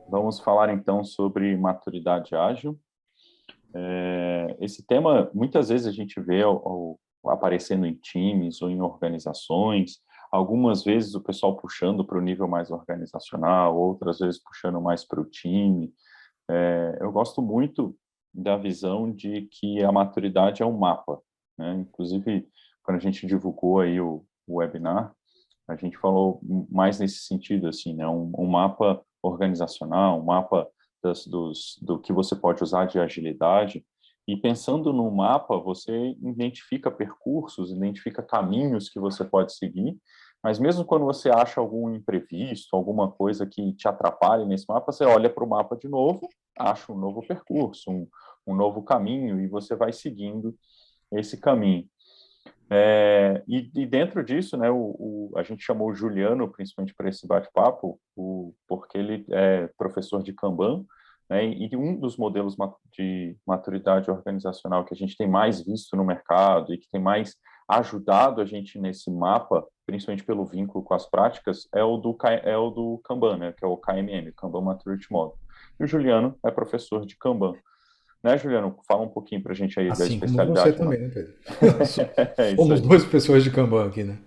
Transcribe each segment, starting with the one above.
Vamos falar então sobre maturidade ágil. Esse tema, muitas vezes a gente vê aparecendo em times ou em organizações, algumas vezes o pessoal puxando para o nível mais organizacional, outras vezes puxando mais para o time. Eu gosto muito da visão de que a maturidade é um mapa, né? Inclusive, quando a gente divulgou aí o webinar, a gente falou mais nesse sentido, assim, né? Um mapa organizacional, um mapa do que você pode usar de agilidade. E pensando no mapa, você identifica percursos, identifica caminhos que você pode seguir, mas mesmo quando você acha algum imprevisto, alguma coisa que te atrapalhe nesse mapa, você olha para o mapa de novo, acha um novo percurso, um novo caminho, e você vai seguindo esse caminho. E dentro disso, né, a gente chamou o Juliano, principalmente para esse bate-papo, porque ele é professor de Kanban, né, e um dos modelos de maturidade organizacional que a gente tem mais visto no mercado e que tem mais ajudado a gente nesse mapa, principalmente pelo vínculo com as práticas, é o do Kanban, né, que é o KMM, Kanban Maturity Model. E o Juliano é professor de Kanban. Né, Juliano? Fala um pouquinho para a gente aí da Assim como você especialidade, também, mano. né, Pedro? É isso Somos aí. duas pessoas de Kanban aqui, né?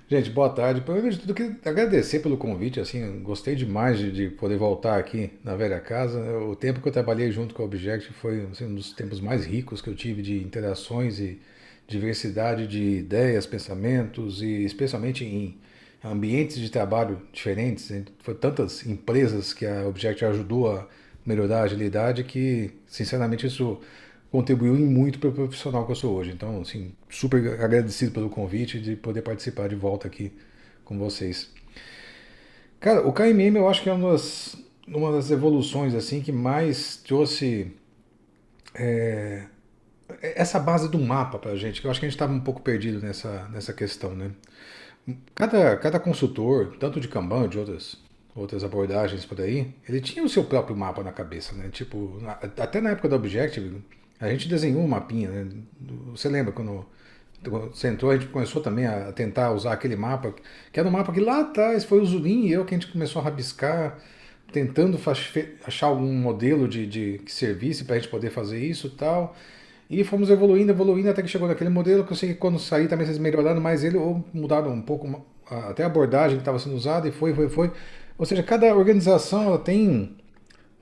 Gente, boa tarde. Primeiro de tudo, queria agradecer pelo convite. Assim, gostei demais de poder voltar aqui na velha casa. O tempo que eu trabalhei junto com a Object foi assim, um dos tempos mais ricos que eu tive de interações e diversidade de ideias, pensamentos e especialmente em ambientes de trabalho diferentes. Foi tantas empresas que a Object ajudou a melhorar a agilidade que, sinceramente, isso contribuiu em muito para o profissional que eu sou hoje. Então, assim, super agradecido pelo convite de poder participar de volta aqui com vocês. Cara, o KMM eu acho que é uma das evoluções assim que mais trouxe essa base do mapa para a gente, que eu acho que a gente estava um pouco perdido nessa questão, né? Cada consultor, tanto de Kanban, de outras abordagens por aí, ele tinha o seu próprio mapa na cabeça, né? Tipo, até na época do Objective, a gente desenhou um mapinha, né? Você lembra quando você entrou, a gente começou também a tentar usar aquele mapa, que era um mapa que lá atrás foi o Zulin e eu que a gente começou a rabiscar, tentando achar algum modelo de que servisse para a gente poder fazer isso e tal. E fomos evoluindo, evoluindo, até que chegou naquele modelo que eu sei que quando saí também vocês melhoraram mais ele, ou mudaram um pouco até a abordagem que estava sendo usada, e foi. Ou seja, cada organização ela tem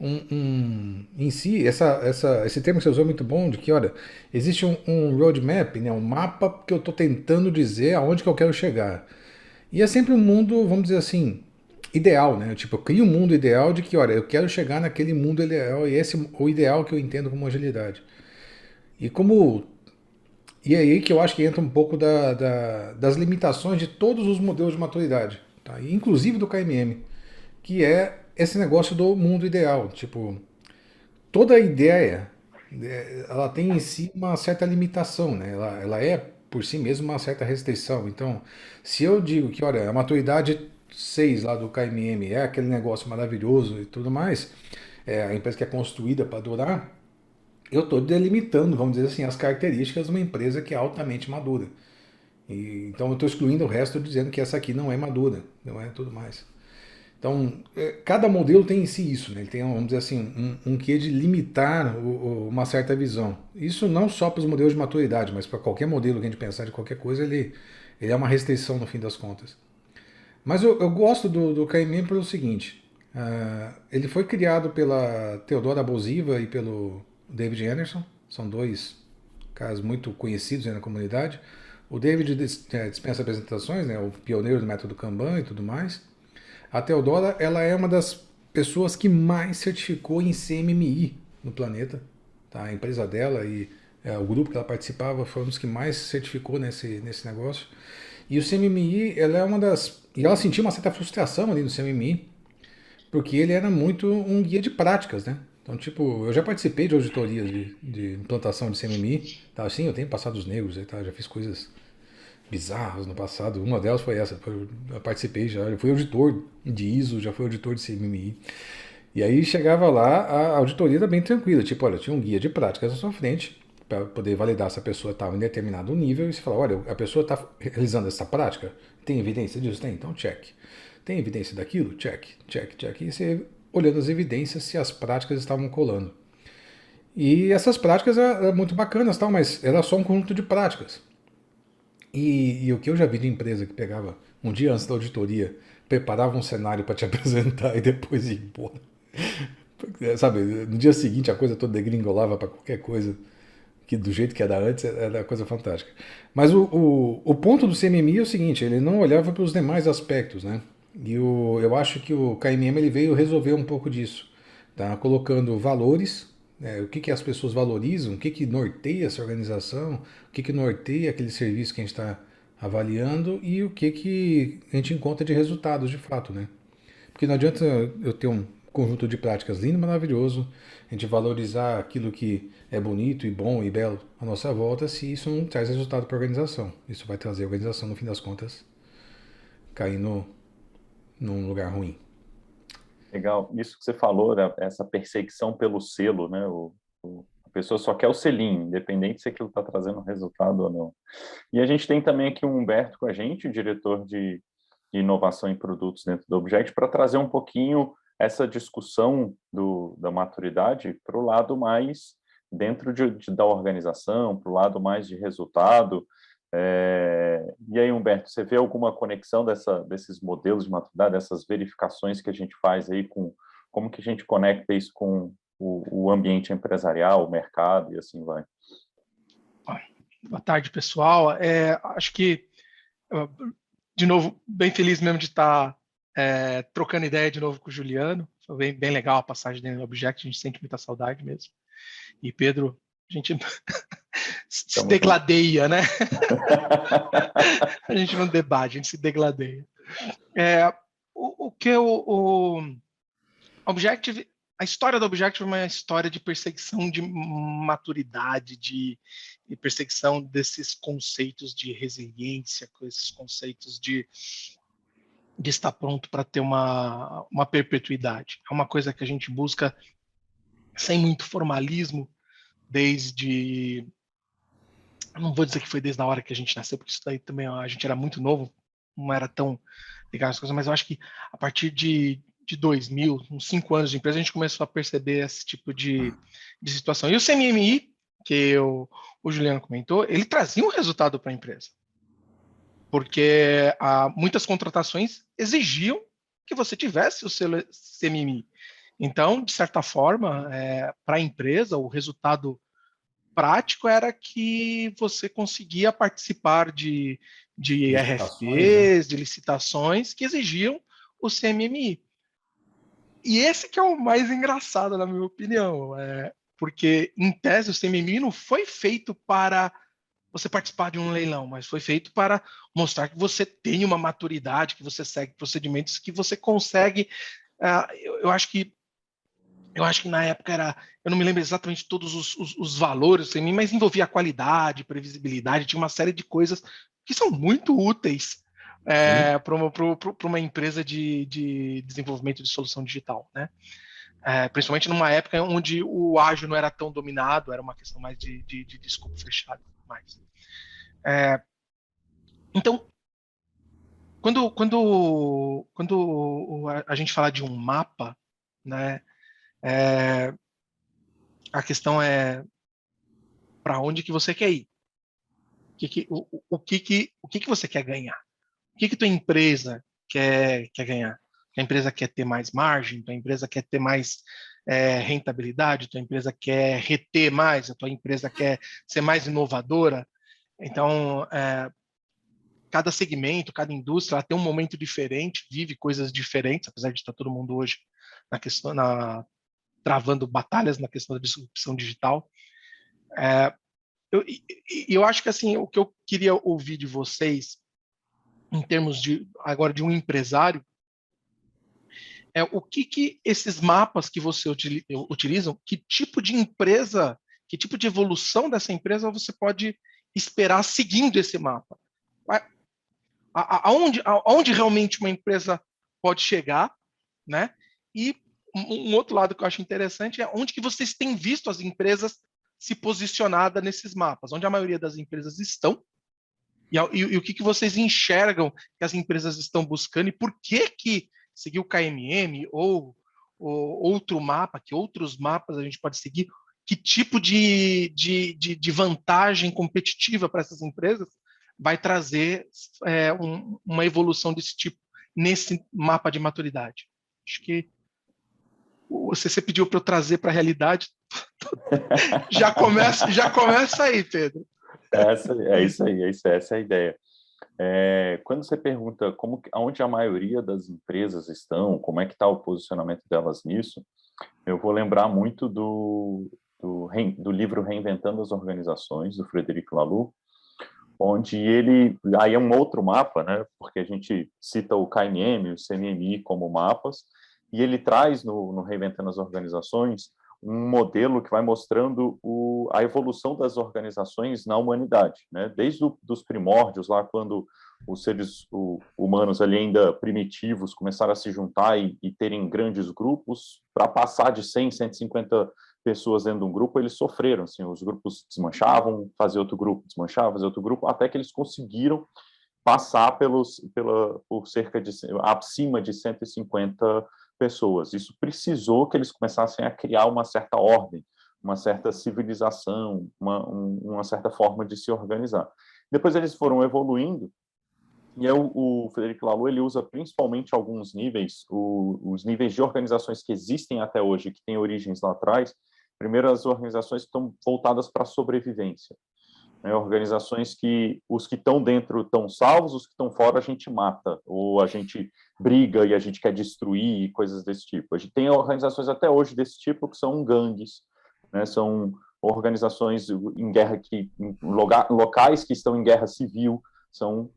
em si, esse termo que você usou é muito bom, de que, olha, existe um roadmap, né, um mapa que eu estou tentando dizer aonde que eu quero chegar. E é sempre um mundo, vamos dizer assim, ideal, né? Tipo, eu crio um mundo ideal de que, olha, eu quero chegar naquele mundo ideal, e esse é o ideal que eu entendo como agilidade. E como e é aí que eu acho que entra um pouco das limitações de todos os modelos de maturidade, tá? Inclusive do KMM, que é esse negócio do mundo ideal. Tipo, toda ideia ela tem em si uma certa limitação, né? Ela é por si mesma uma certa restrição. Então, se eu digo que, olha, a maturidade 6 lá do KMM é aquele negócio maravilhoso e tudo mais, a empresa que é construída para durar, eu estou delimitando, vamos dizer assim, as características de uma empresa que é altamente madura. Então eu estou excluindo o resto dizendo que essa aqui não é madura, não é tudo mais. Então, cada modelo tem em si isso, né? Ele tem, vamos dizer assim, um quê de limitar uma certa visão. Isso não só para os modelos de maturidade, mas para qualquer modelo que a gente pensar de qualquer coisa, ele é uma restrição no fim das contas. Mas eu gosto do KMM pelo seguinte, ele foi criado pela Theodora Bosiva e pelo David Anderson, são dois caras muito conhecidos na comunidade. O David dispensa apresentações, né, o pioneiro do método Kanban e tudo mais. A Theodora, ela é uma das pessoas que mais certificou em CMMI no planeta. Tá? A empresa dela e o grupo que ela participava foi um dos que mais certificou nesse negócio. E o CMMI, ela é uma das... E ela sentiu uma certa frustração ali no CMMI, porque ele era muito um guia de práticas, né? Então, tipo, eu já participei de auditorias de implantação de CMMI, tá? Assim, eu tenho passado os negros, tá? Já fiz coisas bizarras no passado. Uma delas foi essa, eu participei já, eu fui auditor de ISO, já fui auditor de CMMI. E aí chegava lá, a auditoria era bem tranquila, tipo, olha, tinha um guia de práticas na sua frente, para poder validar se a pessoa estava em determinado nível, e você fala, olha, a pessoa está realizando essa prática, tem evidência disso? Tem, então check. Tem evidência daquilo? Check, check, check. E você olhando as evidências se as práticas estavam colando. E essas práticas eram muito bacanas, tal, mas era só um conjunto de práticas. E o que eu já vi de empresa que pegava um dia antes da auditoria, preparava um cenário para te apresentar e depois ia embora. Sabe, no dia seguinte a coisa toda degringolava para qualquer coisa que do jeito que era antes era coisa fantástica. Mas o ponto do CMMI é o seguinte, ele não olhava para os demais aspectos, né? Eu acho que o KMM ele veio resolver um pouco disso, tá? Colocando valores, né? O que as pessoas valorizam, o que norteia essa organização, o que norteia aquele serviço que a gente está avaliando e o que a gente encontra de resultados de fato, né? Porque não adianta eu ter um conjunto de práticas lindo, maravilhoso, a gente valorizar aquilo que é bonito e bom e belo à nossa volta, se isso não traz resultado para a organização. Isso vai trazer a organização, no fim das contas, cair num lugar ruim. Legal. Isso que você falou, né, essa perseguição pelo selo, né? A pessoa só quer o selinho, independente se aquilo está trazendo resultado ou não. E a gente tem também aqui o Humberto com a gente, o diretor de inovação em produtos dentro do Object, para trazer um pouquinho essa discussão da maturidade para o lado mais dentro da organização, para o lado mais de resultado. E aí, Humberto, você vê alguma conexão desses modelos de maturidade, dessas verificações que a gente faz aí como que a gente conecta isso com o ambiente empresarial, o mercado e assim vai? Boa tarde, pessoal. Acho que, de novo, bem feliz mesmo de estar trocando ideia de novo com o Juliano. Foi bem legal a passagem dele no Object, a gente sente muita saudade mesmo. E Pedro, a gente se degladeia, né? A gente não debate, a gente se degladeia. Objective, a história do Objective é uma história de perseguição de maturidade, de perseguição desses conceitos de resiliência, com esses conceitos de estar pronto para ter uma perpetuidade. É uma coisa que a gente busca sem muito formalismo, desde... Não vou dizer que foi desde a hora que a gente nasceu, porque isso daí também a gente era muito novo, não era tão ligado às coisas, mas eu acho que a partir de 2000, uns 5 anos de empresa, a gente começou a perceber esse tipo de situação. E o CMMI, que o Juliano comentou, ele trazia um resultado para a empresa. Porque muitas contratações exigiam que você tivesse o seu CMMI. Então, de certa forma, para a empresa, o resultado prático era que você conseguia participar de RFPs, né? De licitações que exigiam o CMMI. E esse que é o mais engraçado, na minha opinião, porque, em tese, o CMMI não foi feito para você participar de um leilão, mas foi feito para mostrar que você tem uma maturidade, que você segue procedimentos, que você consegue... Eu acho que na época eu não me lembro exatamente todos os valores, mas envolvia a qualidade, previsibilidade, tinha uma série de coisas que são muito úteis para uma empresa de desenvolvimento de solução digital, né? Principalmente numa época onde o ágil não era tão dominado, era uma questão mais de escopo fechado. Então, quando a gente fala de um mapa, né? A questão é para onde que você quer ir? O que você quer ganhar? O que tua empresa quer ganhar? A empresa quer ter mais margem? Tua empresa quer ter mais rentabilidade? Tua empresa quer reter mais? A tua empresa quer ser mais inovadora? Então, cada segmento, cada indústria, ela tem um momento diferente, vive coisas diferentes, apesar de estar todo mundo hoje travando batalhas na questão da disrupção digital. Eu acho que assim, o que eu queria ouvir de vocês, em termos agora de um empresário, é o que esses mapas que você utilizam, que tipo de empresa, que tipo de evolução dessa empresa você pode esperar seguindo esse mapa? Aonde realmente uma empresa pode chegar, né? E um outro lado que eu acho interessante é onde que vocês têm visto as empresas se posicionada nesses mapas, onde a maioria das empresas estão, e o que vocês enxergam que as empresas estão buscando, e por que seguir o KMM ou outro mapa, que outros mapas a gente pode seguir, que tipo de vantagem competitiva para essas empresas vai trazer uma evolução desse tipo nesse mapa de maturidade. Acho que você pediu para eu trazer para a realidade, já começa aí, Pedro. Essa é a ideia. Quando você pergunta onde a maioria das empresas estão, como é que está o posicionamento delas nisso, eu vou lembrar muito do livro Reinventando as Organizações, do Frederic Laloux, onde aí é um outro mapa, né, porque a gente cita o KMM, o CMMI como mapas, e ele traz no Reinventando as Organizações um modelo que vai mostrando a evolução das organizações na humanidade, né? Desde dos primórdios, lá quando os seres humanos ali ainda primitivos começaram a se juntar e terem grandes grupos, para passar de 100, 150 pessoas dentro de um grupo, eles sofreram, assim, os grupos desmanchavam, fazia outro grupo, desmanchava, fazia outro grupo, até que eles conseguiram passar por cerca de acima de 150 pessoas. Isso precisou que eles começassem a criar uma certa ordem, uma certa civilização, uma certa forma de se organizar. Depois eles foram evoluindo, e o Frederic Laloux ele usa principalmente alguns níveis, os níveis de organizações que existem até hoje, que têm origens lá atrás. Primeiro, as organizações que estão voltadas para a sobrevivência. Organizações que os que estão dentro estão salvos, os que estão fora a gente mata, ou a gente briga e a gente quer destruir, e coisas desse tipo. A gente tem organizações até hoje desse tipo que são gangues, né? São organizações em guerra locais que estão em guerra civil, são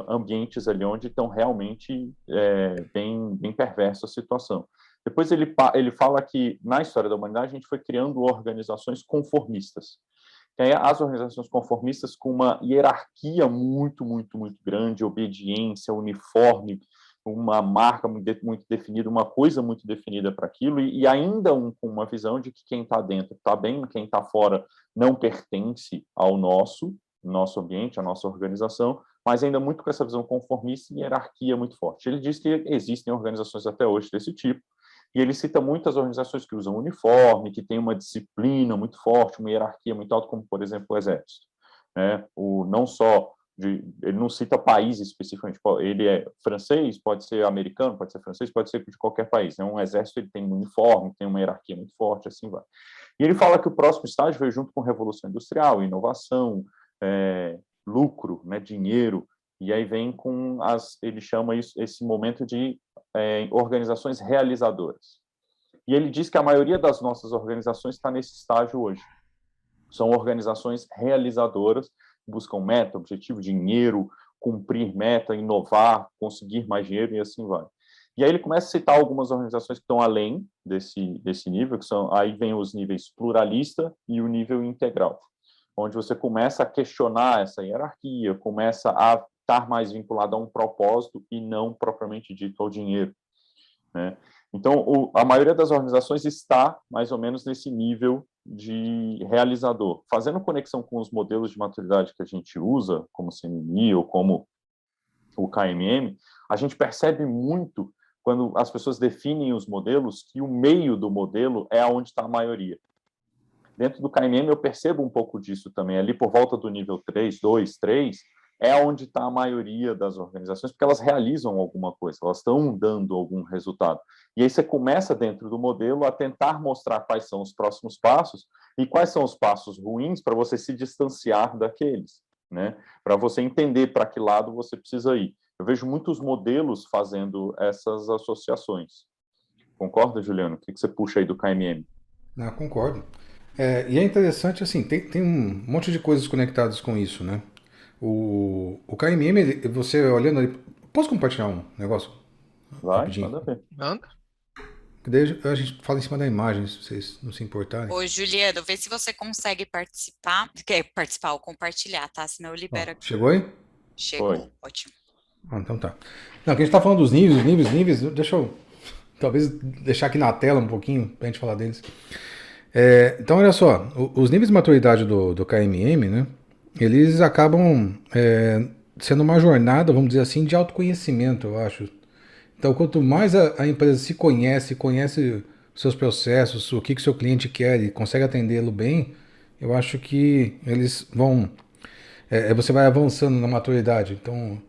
ambientes ali onde estão realmente bem perversa a situação. Depois ele fala que na história da humanidade a gente foi criando organizações conformistas. As organizações conformistas com uma hierarquia muito, muito, muito grande, obediência, uniforme, uma marca muito definida, uma coisa muito definida para aquilo, e ainda com uma visão de que quem está dentro está bem, quem está fora não pertence ao nosso ambiente, à nossa organização, mas ainda muito com essa visão conformista e hierarquia muito forte. Ele diz que existem organizações até hoje desse tipo, e ele cita muitas organizações que usam uniforme, que têm uma disciplina muito forte, uma hierarquia muito alta, como, por exemplo, o Exército. Né? Ele não cita país especificamente, ele é francês, pode ser americano, pode ser francês, pode ser de qualquer país. Né? Um exército ele tem um uniforme, tem uma hierarquia muito forte, assim vai. E ele fala que o próximo estágio veio junto com Revolução Industrial, inovação, lucro, né, dinheiro, e aí vem ele chama esse momento de organizações realizadoras. E ele diz que a maioria das nossas organizações está nesse estágio hoje. São organizações realizadoras, buscam meta, objetivo, dinheiro, cumprir meta, inovar, conseguir mais dinheiro e assim vai. E aí ele começa a citar algumas organizações que estão além desse nível, aí vem os níveis pluralista e o nível integral, onde você começa a questionar essa hierarquia, começa a estar mais vinculado a um propósito e não propriamente dito ao dinheiro. Né? Então, a maioria das organizações está mais ou menos nesse nível de realizador. Fazendo conexão com os modelos de maturidade que a gente usa, como o CMMI ou como o KMM, a gente percebe muito, quando as pessoas definem os modelos, que o meio do modelo é onde está a maioria. Dentro do KMM eu percebo um pouco disso também, ali por volta do nível 3, 2, 3, é onde está a maioria das organizações, porque elas realizam alguma coisa, elas estão dando algum resultado. E aí você começa dentro do modelo a tentar mostrar quais são os próximos passos e quais são os passos ruins para você se distanciar daqueles, né? Para você entender para que lado você precisa ir. Eu vejo muitos modelos fazendo essas associações. Concorda, Juliano? O que você puxa aí do KMM? Não, concordo. E é interessante, assim, tem um monte de coisas conectadas com isso, né? O KMM, você olhando ali. Posso compartilhar um negócio? Vai, rapidinho? manda ver. Manda. Daí a gente fala em cima da imagem, se vocês não se importarem. Ô, Juliano, vê se você consegue participar. Quer participar ou compartilhar, tá? Senão eu libero aqui. Chegou aí? Chegou, Foi. ótimo. Então tá. Não, que a gente tá falando dos níveis, deixa eu talvez deixar aqui na tela um pouquinho pra gente falar deles. Então, olha só, os níveis de maturidade do KMM, né, eles acabam sendo uma jornada, vamos dizer assim, de autoconhecimento, eu acho. Então, quanto mais a empresa se conhece, conhece os seus processos, o que o seu cliente quer e consegue atendê-lo bem, eu acho que eles vão. Você vai avançando na maturidade. Então,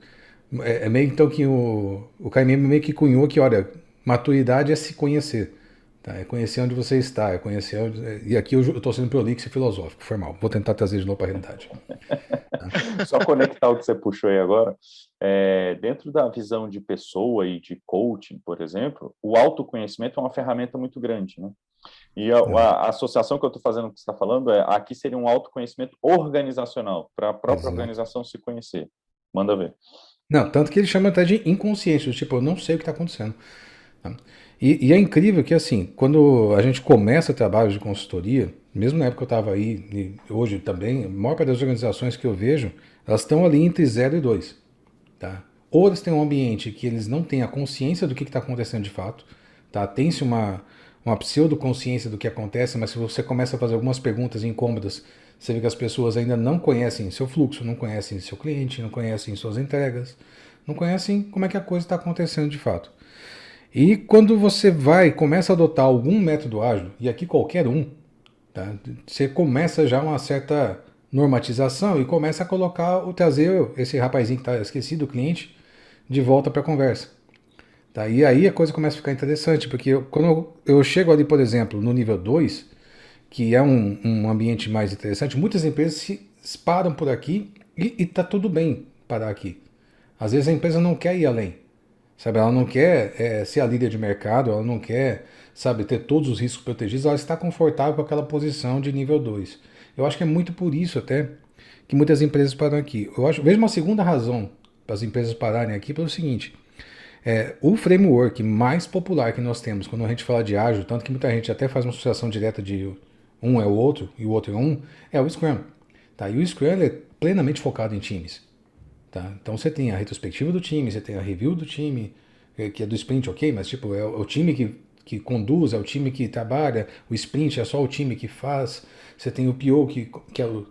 é meio então que o KMM meio que cunhou que, olha, maturidade é se conhecer. Tá? É conhecer onde você está, é conhecer onde, e aqui eu estou sendo prolixo e filosófico, foi mal. Vou tentar trazer de novo para a realidade. Só conectar o que você puxou aí agora, dentro da visão de pessoa e de coaching, por exemplo, o autoconhecimento é uma ferramenta muito grande, né? E a associação que eu estou fazendo com o que você está falando aqui seria um autoconhecimento organizacional, para a própria Exato. organização se conhecer. Manda ver. Não, tanto que ele chama até de inconsciência, tipo, eu não sei o que está acontecendo. Tá? E é incrível que, assim, quando a gente começa trabalho de consultoria, mesmo na época que eu estava aí, e hoje também, a maior parte das organizações que eu vejo, elas estão ali entre 0 e 2. Tá? Ou eles têm um ambiente que eles não têm a consciência do que está acontecendo de fato, tá? Tem-se uma pseudo-consciência do que acontece, mas se você começa a fazer algumas perguntas incômodas, você vê que as pessoas ainda não conhecem seu fluxo, não conhecem seu cliente, não conhecem suas entregas, não conhecem como é que a coisa está acontecendo de fato. E quando você vai e começa a adotar algum método ágil, e aqui qualquer um, tá? Você começa já uma certa normatização e começa a trazer esse rapazinho que está esquecido, o cliente, de volta para a conversa. Tá? E aí a coisa começa a ficar interessante, porque quando eu chego ali, por exemplo, no nível 2, que é um ambiente mais interessante, muitas empresas se param por aqui e tá tudo bem parar aqui. Às vezes a empresa não quer ir além. Sabe, ela não quer ser a líder de mercado, ela não quer, sabe, ter todos os riscos protegidos, ela está confortável com aquela posição de nível 2. Eu acho que é muito por isso até que muitas empresas param aqui. Vejo uma segunda razão para as empresas pararem aqui pelo seguinte, o framework mais popular que nós temos quando a gente fala de ágil, tanto que muita gente até faz uma associação direta de um é o outro e o outro é o Scrum. Tá? E o Scrum é plenamente focado em times. Tá? Então você tem a retrospectiva do time, você tem a review do time, que é do sprint, ok, mas tipo, é o time que conduz, é o time que trabalha, o sprint é só o time que faz, você tem o PO que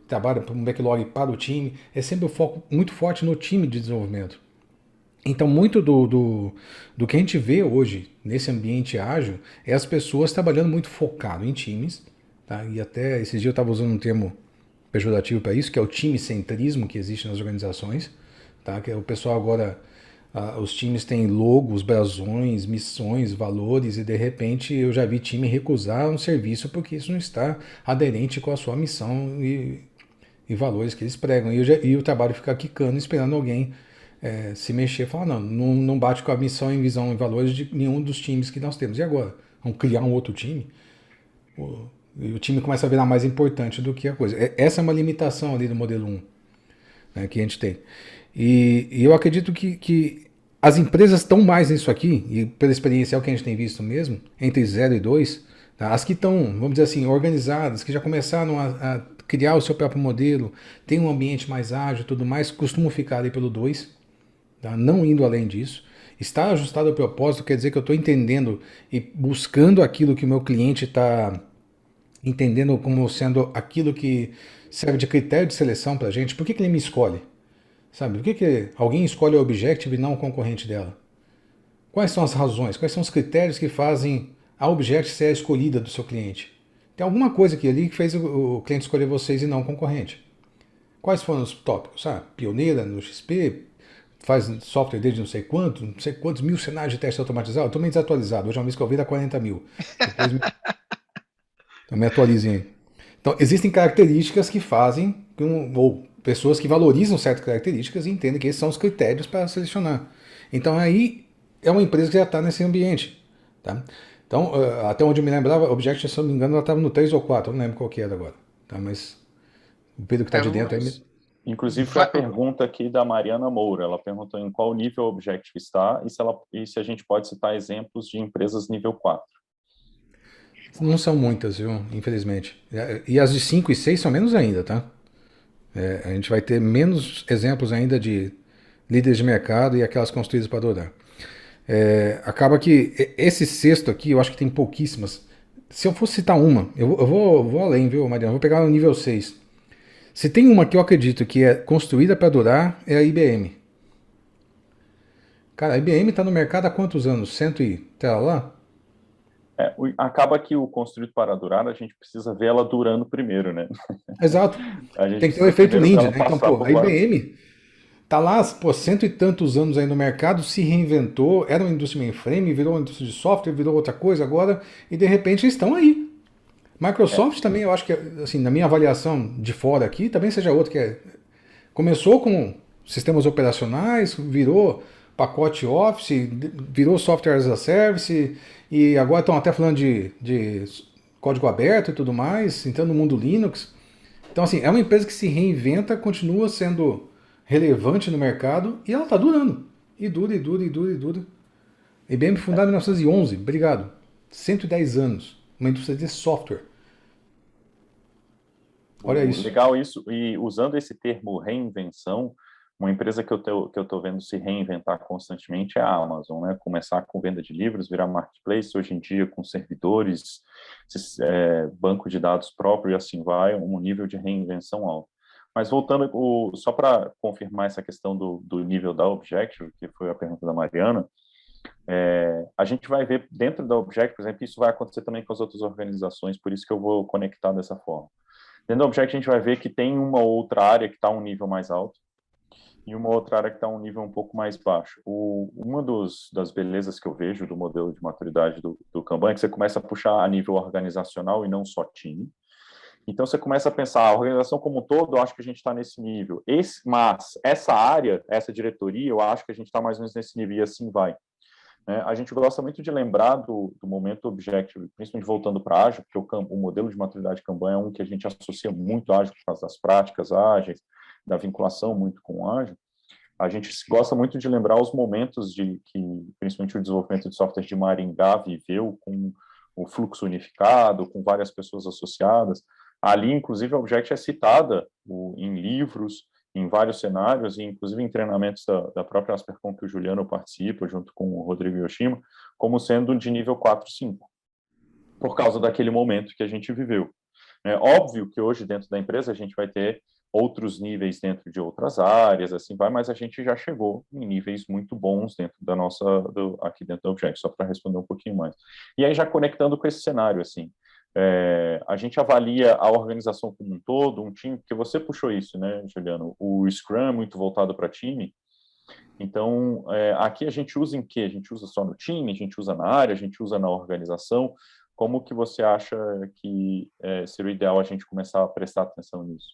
trabalha para um backlog para o time, é sempre o foco muito forte no time de desenvolvimento. Então muito do que a gente vê hoje nesse ambiente ágil é as pessoas trabalhando muito focado em times, tá? E até esses dias eu estava usando um termo pejorativo para isso, que é o time-centrismo que existe nas organizações. Tá? Que o pessoal agora, os times têm logos, brasões, missões, valores, e de repente eu já vi time recusar um serviço porque isso não está aderente com a sua missão e valores que eles pregam. E o trabalho fica quicando, esperando alguém se mexer e falar, não bate com a missão, e visão e valores de nenhum dos times que nós temos. E agora? Vamos criar um outro time? E o time começa a virar mais importante do que a coisa. Essa é uma limitação ali do modelo 1, né, que a gente tem. E eu acredito que as empresas estão mais nisso aqui, e pela experiência é o que a gente tem visto mesmo, entre 0 e 2, tá? As que estão, vamos dizer assim, organizadas, que já começaram a criar o seu próprio modelo, tem um ambiente mais ágil e tudo mais, costumam ficar ali pelo 2, tá? Não indo além disso. Estar ajustado ao propósito quer dizer que eu estou entendendo e buscando aquilo que o meu cliente está entendendo como sendo aquilo que serve de critério de seleção para a gente. Por que ele me escolhe? Sabe, por que alguém escolhe a Objective e não o concorrente dela? Quais são as razões? Quais são os critérios que fazem a Objective ser a escolhida do seu cliente? Tem alguma coisa aqui ali que fez o cliente escolher vocês e não o concorrente. Quais foram os tópicos? Pioneira no XP, faz software desde não sei quantos mil cenários de teste automatizado. Estou meio desatualizado. Hoje é uma vez que eu vi dá 40 mil. Depois então me atualizem aí. Então, existem características que fazem, ou pessoas que valorizam certas características e entendem que esses são os critérios para selecionar. Então, aí é uma empresa que já está nesse ambiente. Tá? Então, até onde eu me lembrava, a Objective, se eu não me engano, ela estava no 3 ou 4, eu não lembro qual que era agora. Tá? Mas o Pedro que está de dentro... Inclusive, foi a pergunta aqui da Mariana Moura. Ela perguntou em qual nível o Objective está e se a gente pode citar exemplos de empresas nível 4. Não são muitas, viu? Infelizmente. E as de 5 e 6 são menos ainda, tá? A gente vai ter menos exemplos ainda de líderes de mercado e aquelas construídas para adorar. Acaba que esse sexto aqui, eu acho que tem pouquíssimas. Se eu fosse citar uma, eu vou além, viu, Mariana? Vou pegar o nível 6. Se tem uma que eu acredito que é construída para durar, é a IBM. Cara, a IBM está no mercado há quantos anos? Cento e... Tá lá? Acaba que o construído para durar, a gente precisa ver ela durando primeiro, né? Exato. A gente Tem que ter o precisa efeito primeiro ver Lindy, ela né? Então, passar pô, a por lá. IBM tá lá, pô, cento e tantos anos aí no mercado, se reinventou, era uma indústria mainframe, virou uma indústria de software, virou outra coisa agora, e de repente estão aí. É, Microsoft também, eu acho que, assim, na minha avaliação de fora aqui, também seja outra que começou com sistemas operacionais, virou pacote Office, virou software as a service, e agora estão até falando de código aberto e tudo mais, entrando no mundo Linux. Então, assim, é uma empresa que se reinventa, continua sendo relevante no mercado e ela está durando. E dura, e dura, e dura, e dura. IBM fundada em 1911, obrigado. 110 anos. Uma indústria de software. Olha isso. legal isso, e usando esse termo reinvenção, uma empresa que eu tô vendo se reinventar constantemente é a Amazon, né? Começar com venda de livros, virar marketplace, hoje em dia com servidores, banco de dados próprio e assim vai, um nível de reinvenção alto. Mas voltando, só para confirmar essa questão do nível da Objective, que foi a pergunta da Mariana, a gente vai ver dentro da Objective, por exemplo, isso vai acontecer também com as outras organizações, por isso que eu vou conectar dessa forma. Dentro do Object, a gente vai ver que tem uma outra área que está a um nível mais alto e uma outra área que está a um nível um pouco mais baixo. Uma das belezas que eu vejo do modelo de maturidade do Kanban é que você começa a puxar a nível organizacional e não só time. Então, você começa a pensar, a organização como um todo, eu acho que a gente está nesse nível. Mas essa área, essa diretoria, eu acho que a gente está mais ou menos nesse nível e assim vai. A gente gosta muito de lembrar do momento Objective, principalmente voltando para ágil, porque o modelo de maturidade Kanban é um que a gente associa muito ágil por causa das práticas ágeis, da vinculação muito com o ágil. A gente gosta muito de lembrar os momentos que, principalmente o desenvolvimento de software de Maringá viveu com o fluxo unificado, com várias pessoas associadas. Ali, inclusive, a Object é citada em livros, em vários cenários, e inclusive em treinamentos da própria Aspercom que o Juliano participa, junto com o Rodrigo Yoshima, como sendo de nível 4, 5, por causa daquele momento que a gente viveu. É óbvio que hoje, dentro da empresa, a gente vai ter outros níveis dentro de outras áreas, assim vai, mas a gente já chegou em níveis muito bons dentro da aqui dentro da Object, só para responder um pouquinho mais. E aí, já conectando com esse cenário, assim, a gente avalia a organização como um todo, um time, porque você puxou isso, né, Juliano? O Scrum é muito voltado para time, então, aqui a gente usa em quê? A gente usa só no time, a gente usa na área, a gente usa na organização. Como que você acha que seria ideal a gente começar a prestar atenção nisso?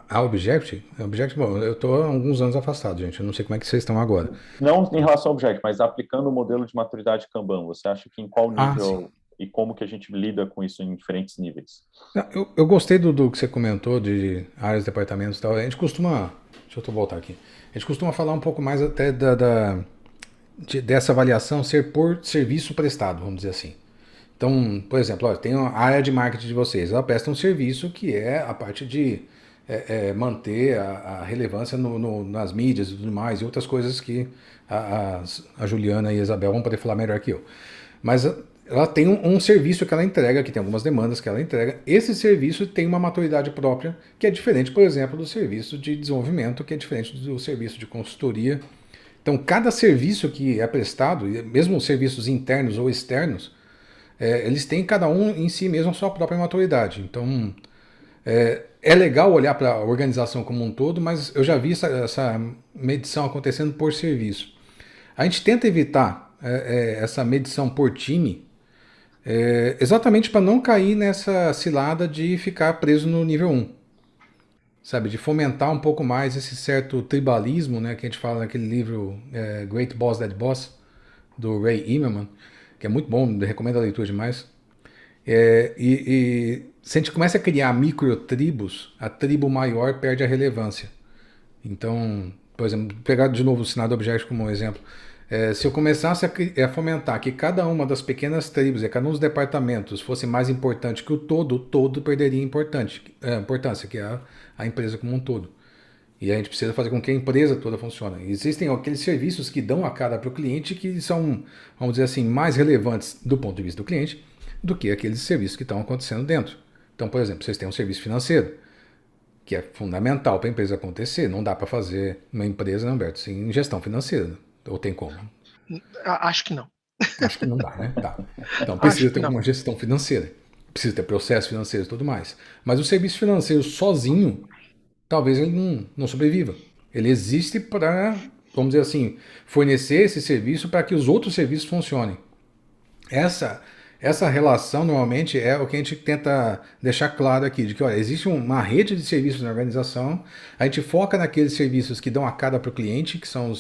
A Object? Bom, eu estou há alguns anos afastado, gente. Eu não sei como é que vocês estão agora. Não em relação ao Object, mas aplicando o modelo de maturidade Kanban, você acha que em qual nível e como que a gente lida com isso em diferentes níveis? Eu gostei do que você comentou de áreas, departamentos e tal. A gente costuma. Deixa eu voltar aqui. A gente costuma falar um pouco mais até dessa avaliação ser por serviço prestado, vamos dizer assim. Então, por exemplo, ó, tem a área de marketing de vocês. Ela presta um serviço que é a parte de manter a relevância nas mídias e tudo mais, e outras coisas que a Juliana e a Isabel vão poder falar melhor que eu. Mas ela tem um serviço que ela entrega, que tem algumas demandas que ela entrega. Esse serviço tem uma maturidade própria, que é diferente, por exemplo, do serviço de desenvolvimento, que é diferente do serviço de consultoria. Então, cada serviço que é prestado, mesmo os serviços internos ou externos, eles têm cada um em si mesmo a sua própria maturidade. Então, é legal olhar para a organização como um todo, mas eu já vi essa medição acontecendo por serviço. A gente tenta evitar essa medição por time, exatamente para não cair nessa cilada de ficar preso no nível 1. Sabe, de fomentar um pouco mais esse certo tribalismo, né, que a gente fala naquele livro Great Boss, Dead Boss, do Ray Immerman, que é muito bom, recomendo a leitura demais. E se a gente começa a criar microtribos, a tribo maior perde a relevância. Então, por exemplo, pegar de novo o Sinal Object como exemplo, se eu começasse a fomentar que cada uma das pequenas tribos, cada um dos departamentos fosse mais importante que o todo perderia importância, que é a empresa como um todo. E a gente precisa fazer com que a empresa toda funcione. Existem aqueles serviços que dão a cara para o cliente que são, vamos dizer assim, mais relevantes do ponto de vista do cliente, do que aqueles serviços que estão acontecendo dentro. Então, por exemplo, vocês têm um serviço financeiro, que é fundamental para a empresa acontecer. Não dá para fazer uma empresa, né, Humberto, sem gestão financeira. Ou tem como? Acho que não. Acho que não dá, né? Tá. Então Acho precisa que ter não. uma gestão financeira. Precisa ter processo financeiro e tudo mais. Mas o serviço financeiro sozinho, talvez ele não sobreviva. Ele existe para, vamos dizer assim, fornecer esse serviço para que os outros serviços funcionem. Essa relação normalmente é o que a gente tenta deixar claro aqui, de que olha, existe uma rede de serviços na organização, a gente foca naqueles serviços que dão a cara para o cliente, que são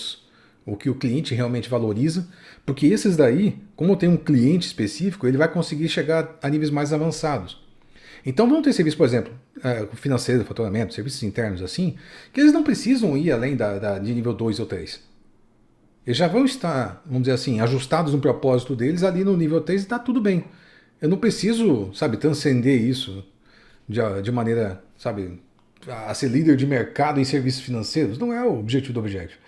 o que o cliente realmente valoriza, porque esses daí, como tem um cliente específico, ele vai conseguir chegar a níveis mais avançados. Então vão ter serviços, por exemplo, financeiro, faturamento, serviços internos assim, que eles não precisam ir além de nível 2 ou 3. Eles já vão estar, vamos dizer assim, ajustados no propósito deles ali no nível 3 e está tudo bem. Eu não preciso, sabe, transcender isso de maneira, sabe, a ser líder de mercado em serviços financeiros. Não é o objetivo do Objective.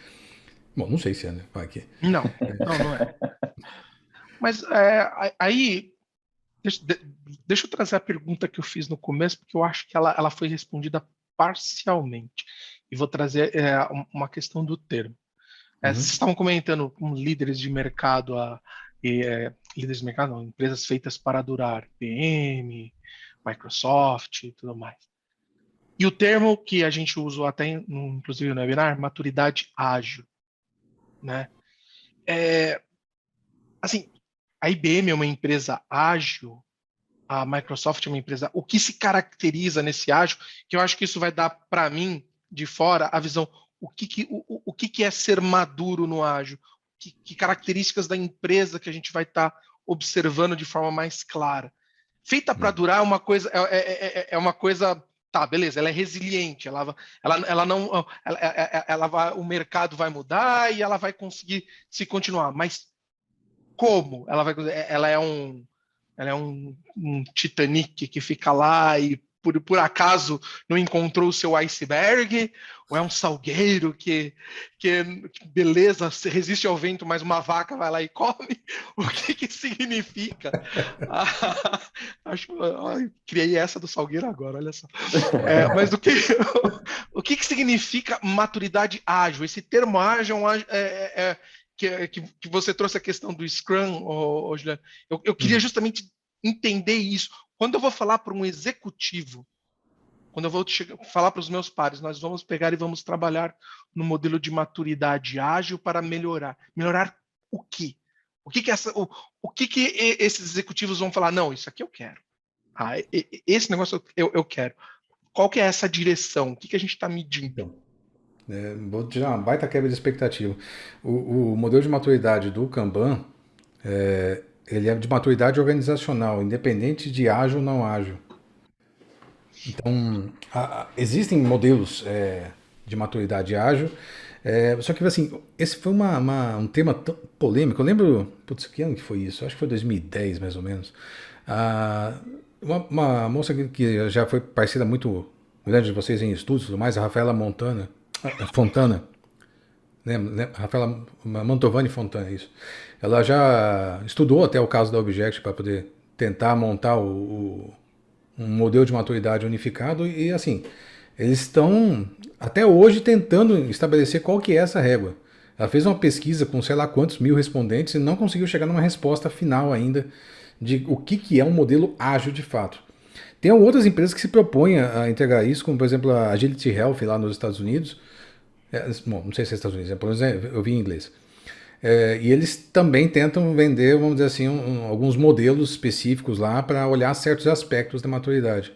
Bom, não sei se é, né? Vai aqui. Não é. Mas aí, deixa eu trazer a pergunta que eu fiz no começo, porque eu acho que ela foi respondida parcialmente. E vou trazer uma questão do termo. Vocês estavam comentando com líderes de mercado, líderes de mercado, não, empresas feitas para durar, PM, Microsoft e tudo mais. E o termo que a gente usou até, inclusive no webinar, maturidade ágil. Né? Assim, a IBM é uma empresa ágil, a Microsoft é uma empresa... O que se caracteriza nesse ágil, que eu acho que isso vai dar para mim, de fora, a visão... O que é ser maduro no ágil? Que características da empresa que a gente vai estar observando de forma mais clara? Feita para durar é uma coisa... Tá, beleza, ela é resiliente, o mercado vai mudar e ela vai conseguir se continuar, mas como? Ela é um Titanic que fica lá e por acaso não encontrou o seu iceberg, ou é um salgueiro que beleza, resiste ao vento, mas uma vaca vai lá e come? O que significa? Criei essa do salgueiro agora, olha só. Mas o que significa maturidade ágil? Esse termo ágil que você trouxe a questão do Scrum, Juliano. Eu queria justamente entender isso. Quando eu vou falar para um executivo, quando eu vou falar para os meus pares, nós vamos pegar e vamos trabalhar no modelo de maturidade ágil para melhorar. Melhorar o quê? O que esses executivos vão falar? Não, isso aqui eu quero. Esse negócio eu quero. Qual que é essa direção? O que a gente está medindo? Vou te dar uma baita quebra de expectativa. O modelo de maturidade do Kanban, ele é de maturidade organizacional, independente de ágil ou não ágil. Então, existem modelos de maturidade ágil, só que assim, esse foi um tema tão polêmico. Eu lembro, que ano que foi isso? Acho que foi 2010, mais ou menos. Uma moça que já foi parceira muito grande de vocês em estudos e tudo mais, a Rafaela Fontana, né? Rafaela Mantovani Fontana, isso. Ela já estudou até o caso da Object para poder tentar montar um modelo de maturidade unificado e assim, eles estão até hoje tentando estabelecer qual que é essa régua. Ela fez uma pesquisa com sei lá quantos mil respondentes e não conseguiu chegar numa resposta final ainda de o que é um modelo ágil de fato. Tem outras empresas que se propõem a integrar isso, como por exemplo a Agility Health lá nos Estados Unidos. Bom, não sei se é Estados Unidos, pelo menos eu vi em inglês. E eles também tentam vender, vamos dizer assim, alguns modelos específicos lá para olhar certos aspectos da maturidade.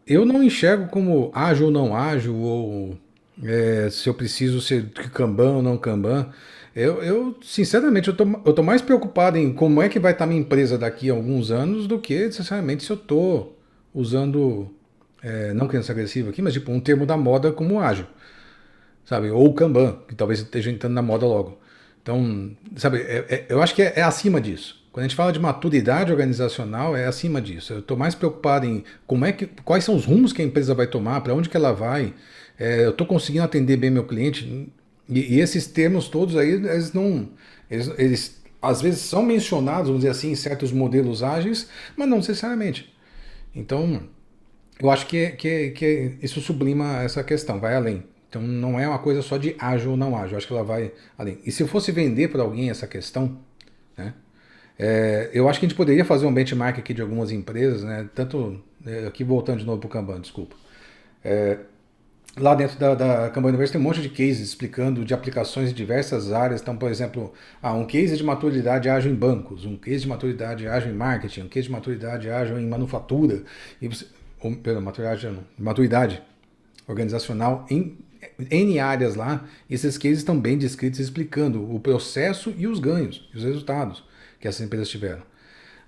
Eu não enxergo como ágil ou não ágil, ou se eu preciso ser Kanban ou não Kanban. Eu sinceramente, eu tô mais preocupado em como é que vai estar minha empresa daqui a alguns anos do que necessariamente se eu tô usando, não querendo ser agressivo aqui, mas tipo um termo da moda como ágil. Sabe? Ou o Kanban, que talvez esteja entrando na moda logo. Então, sabe, eu acho que é acima disso. Quando a gente fala de maturidade organizacional, é acima disso. Eu estou mais preocupado em quais são os rumos que a empresa vai tomar, para onde que ela vai. Eu estou conseguindo atender bem meu cliente. E esses termos todos aí, eles às vezes são mencionados, vamos dizer assim, em certos modelos ágeis, mas não necessariamente. Então, eu acho que isso sublima essa questão, vai além. Então, não é uma coisa só de ágil ou não ágil, eu acho que ela vai além. E se eu fosse vender para alguém essa questão, né, eu acho que a gente poderia fazer um benchmark aqui de algumas empresas, né, tanto, aqui voltando de novo para o Kanban, desculpa. Lá dentro da Kanban Universo tem um monte de cases explicando de aplicações em diversas áreas. Então, por exemplo, um case de maturidade ágil em bancos, um case de maturidade ágil em marketing, um case de maturidade ágil em manufatura, perdão, maturidade organizacional em N áreas lá. Esses cases estão bem descritos explicando o processo e os ganhos, os resultados que essas empresas tiveram.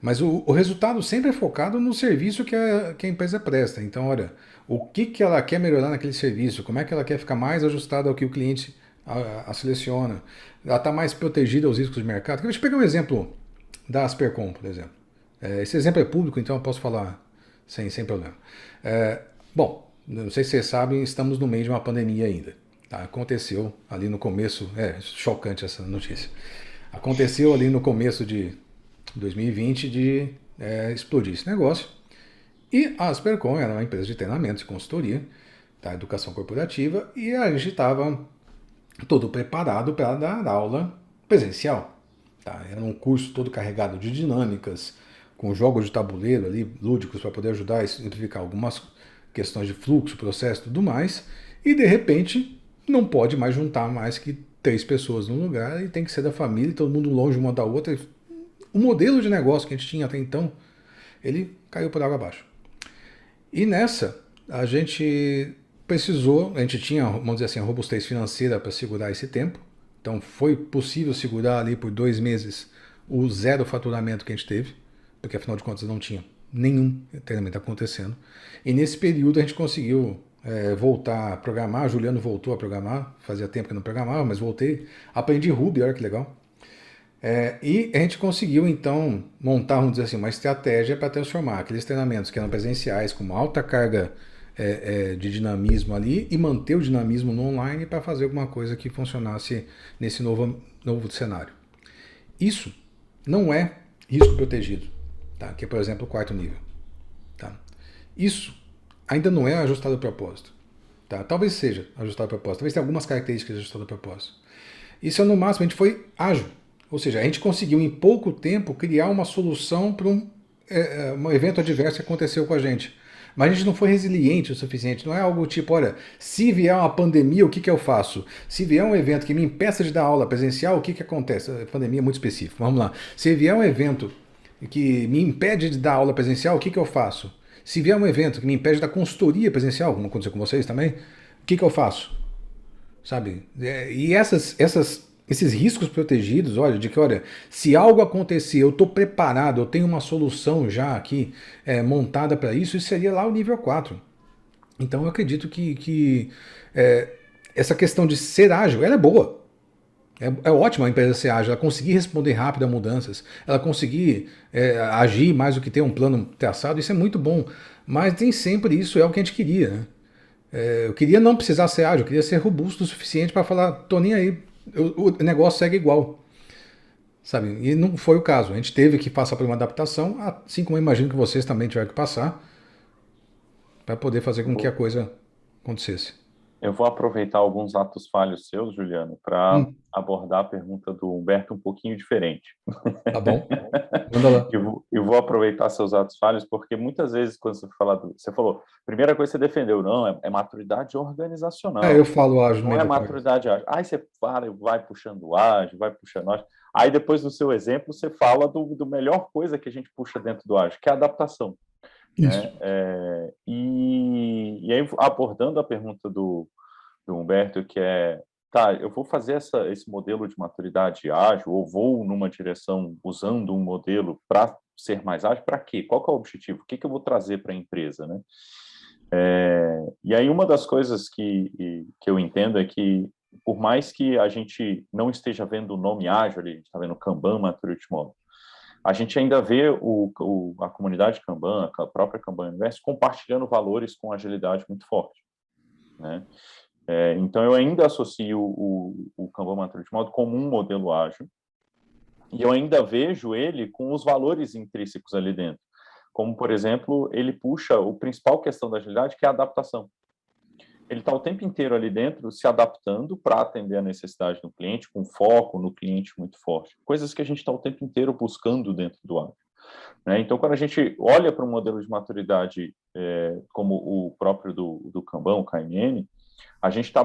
Mas o resultado sempre é focado no serviço que a empresa presta. Então, olha, o que ela quer melhorar naquele serviço, como é que ela quer ficar mais ajustada ao que o cliente a seleciona, ela está mais protegida aos riscos de mercado. Deixa eu pegar um exemplo da Aspercom, por exemplo. Esse exemplo é público, então eu posso falar sem problema. Bom, não sei se vocês sabem, estamos no meio de uma pandemia ainda. Tá? Aconteceu ali no começo, chocante essa notícia. Aconteceu ali no começo de 2020 de explodir esse negócio. E a Aspercom era uma empresa de treinamento e consultoria, tá, educação corporativa, e a gente estava todo preparado para dar aula presencial. Tá? Era um curso todo carregado de dinâmicas, com jogos de tabuleiro ali, lúdicos, para poder ajudar a simplificar algumas questões de fluxo, processo e tudo mais. E de repente, não pode mais juntar mais que 3 pessoas num lugar e tem que ser da família, todo mundo longe uma da outra. O modelo de negócio que a gente tinha até então, ele caiu por água abaixo. E nessa, a gente precisou, a gente tinha, vamos dizer assim, a robustez financeira para segurar esse tempo. Então foi possível segurar ali por 2 meses o zero faturamento que a gente teve, porque afinal de contas não tinha nenhum treinamento acontecendo. E nesse período a gente conseguiu voltar a programar, Juliano voltou a programar, fazia tempo que não programava, mas voltei, aprendi Ruby, olha que legal. E a gente conseguiu, então, montar, vamos dizer assim, uma estratégia para transformar aqueles treinamentos que eram presenciais, com uma alta carga de dinamismo ali, e manter o dinamismo no online para fazer alguma coisa que funcionasse nesse novo cenário. Isso não é risco protegido, tá? Que é, por exemplo, o 4º nível. Tá? Isso ainda não é ajustado a propósito. Tá? Talvez seja ajustado a propósito, talvez tenha algumas características de ajustado a propósito. Isso, no máximo, a gente foi ágil. Ou seja, a gente conseguiu em pouco tempo criar uma solução para um evento adverso que aconteceu com a gente. Mas a gente não foi resiliente o suficiente. Não é algo tipo, olha, se vier uma pandemia, o que eu faço? Se vier um evento que me impeça de dar aula presencial, o que acontece? A pandemia é muito específica. Vamos lá. Se vier um evento que me impede de dar aula presencial, o que eu faço? Se vier um evento que me impede da consultoria presencial, como aconteceu com vocês também, o que eu faço? Sabe? E esses riscos protegidos, olha, de que, olha, se algo acontecer, eu estou preparado, eu tenho uma solução já aqui montada para isso, isso seria lá o nível 4. Então eu acredito que essa questão de ser ágil, ela é boa. É ótimo a empresa ser ágil, ela conseguir responder rápido a mudanças, ela conseguir agir mais do que ter um plano traçado, isso é muito bom. Mas nem sempre isso é o que a gente queria, né? Eu queria não precisar ser ágil, eu queria ser robusto o suficiente para falar, tô nem aí, o negócio segue igual. Sabe? E não foi o caso. A gente teve que passar por uma adaptação, assim como eu imagino que vocês também tiveram que passar, para poder fazer com que a coisa acontecesse. Eu vou aproveitar alguns atos falhos seus, Juliano, para abordar a pergunta do Humberto um pouquinho diferente. Tá bom? Manda lá. Eu vou aproveitar seus atos falhos, porque muitas vezes, quando você falou, primeira coisa que você defendeu, não, é maturidade organizacional. Eu falo ágil. Não é maturidade ágil. Aí você vai puxando ágil, vai puxando ágil. Aí depois, no seu exemplo, você fala do melhor coisa que a gente puxa dentro do ágil, que é a adaptação. Isso. Né? E aí, abordando a pergunta do Humberto, que é, tá, eu vou fazer esse modelo de maturidade ágil, ou vou numa direção usando um modelo para ser mais ágil, para quê? Qual que é o objetivo? O que eu vou trazer para a empresa, né? E aí, uma das coisas que eu entendo é que, por mais que a gente não esteja vendo o nome ágil, a gente está vendo Kanban Maturity Model, a gente ainda vê a comunidade Kanban, a própria Kanban Universo, compartilhando valores com agilidade muito forte, né? Então, eu ainda associo o Kanban Maturity Model como um modelo ágil, E eu ainda vejo ele com os valores intrínsecos ali dentro. Como, por exemplo, ele puxa a principal questão da agilidade, que é a adaptação. Ele está o tempo inteiro ali dentro se adaptando para atender a necessidade do cliente, com foco no cliente muito forte. Coisas que a gente está o tempo inteiro buscando dentro do ágil. Né? Então, quando a gente olha para um modelo de maturidade como o próprio do Kanban, o KMN, a gente está,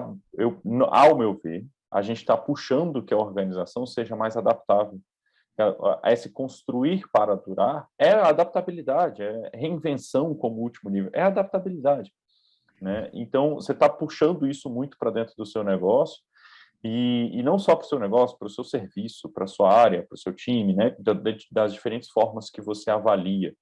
ao meu ver, a gente está puxando que a organização seja mais adaptável. Esse construir para durar é a adaptabilidade, é reinvenção como último nível, é a adaptabilidade. Né? Então, você está puxando isso muito para dentro do seu negócio, e não só para o seu negócio, para o seu serviço, para a sua área, para o seu time, né? Das diferentes formas que você avalia.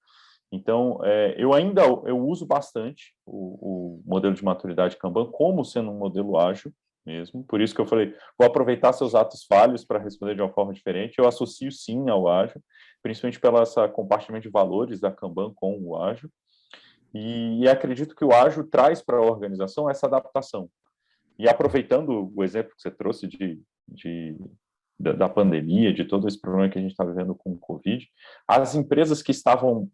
Então, eu uso bastante o modelo de maturidade Kanban como sendo um modelo ágil mesmo, por isso que eu falei, vou aproveitar seus atos falhos para responder de uma forma diferente. Eu associo sim ao ágil, principalmente pelo essa compartilhamento de valores da Kanban com o ágil, e acredito que o ágil traz para a organização essa adaptação. E aproveitando o exemplo que você trouxe da pandemia, de todo esse problema que a gente está vivendo com o Covid, as empresas que estavam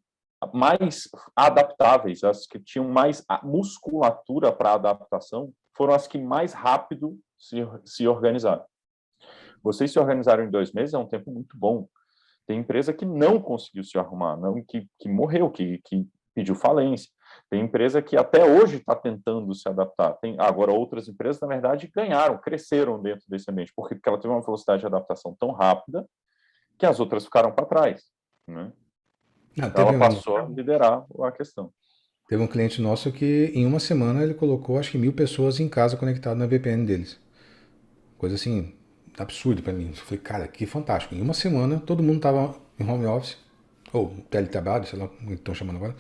mais adaptáveis, as que tinham mais musculatura para adaptação, foram as que mais rápido se organizaram. Vocês se organizaram em 2 meses, é um tempo muito bom. Tem empresa que não conseguiu se arrumar, que morreu, que pediu falência. Tem empresa que até hoje está tentando se adaptar. Agora, outras empresas, na verdade, ganharam, cresceram dentro desse ambiente, porque ela teve uma velocidade de adaptação tão rápida que as outras ficaram para trás. Né? Ela passou a liderar a questão. Teve um cliente nosso que, em uma semana, ele colocou, acho que 1.000 pessoas em casa conectadas na VPN deles. Coisa assim, absurdo para mim. Eu falei, cara, que fantástico. Em uma semana, todo mundo estava em home office, ou teletrabalho, sei lá como estão chamando agora,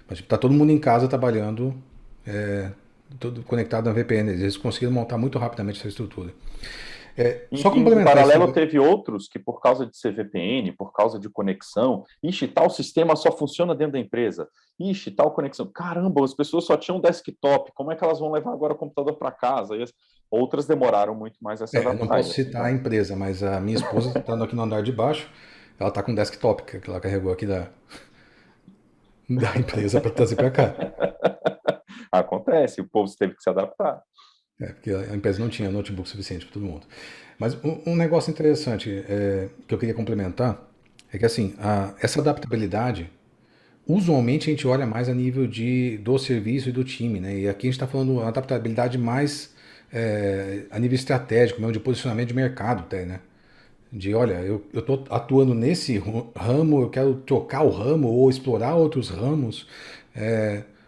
mas tá todo mundo em casa trabalhando, todo conectado na VPN. Eles conseguiram montar muito rapidamente essa estrutura. Só complementar. Em paralelo, teve outros que, por causa de ser VPN, por causa de conexão, tal sistema só funciona dentro da empresa. Tal conexão. Caramba, as pessoas só tinham desktop. Como é que elas vão levar agora o computador para casa? E outras demoraram muito mais a se adaptar. Não posso citar a empresa, mas a minha esposa, estando aqui no andar de baixo, ela está com um desktop que ela carregou aqui da empresa para trazer para cá. Acontece, o povo teve que se adaptar. Porque a empresa não tinha notebook suficiente para todo mundo. Mas um negócio interessante que eu queria complementar é que, assim, essa adaptabilidade, usualmente a gente olha mais a nível do serviço e do time, né? E aqui a gente está falando uma adaptabilidade mais a nível estratégico, mesmo de posicionamento de mercado até, né? Olha, eu estou atuando nesse ramo, eu quero trocar o ramo ou explorar outros ramos,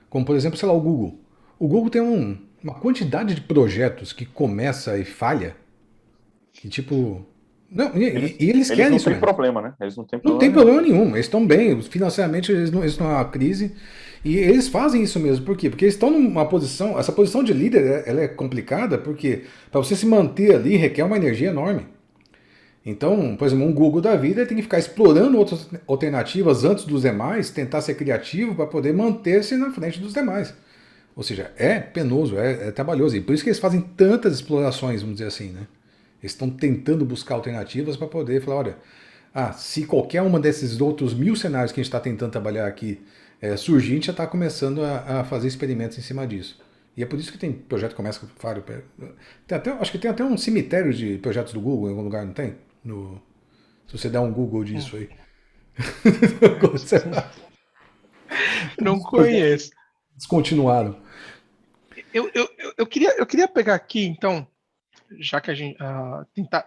como, por exemplo, sei lá, o Google. O Google tem uma quantidade de projetos que começa e falha, que tipo... Não, e eles querem isso. Eles não têm problema, né? Eles não tem problema nenhum. Eles estão bem, financeiramente eles não há crise, e eles fazem isso mesmo. Por quê? Porque eles estão numa posição, essa posição de líder, ela é complicada, porque para você se manter ali requer uma energia enorme. Então, por exemplo, um Google da vida tem que ficar explorando outras alternativas antes dos demais, tentar ser criativo para poder manter-se na frente dos demais. Ou seja, é penoso, é trabalhoso. E por isso que eles fazem tantas explorações, vamos dizer assim, né? Eles estão tentando buscar alternativas para poder falar, olha, se qualquer uma desses outros 1.000 cenários que a gente está tentando trabalhar aqui surgir, a gente já está começando a fazer experimentos em cima disso. E é por isso que tem projeto que começa com vários... Acho que tem até um cemitério de projetos do Google em algum lugar, não tem? Se você der um Google disso aí. Não conheço. Descontinuaram. Eu queria pegar aqui, então, já que a gente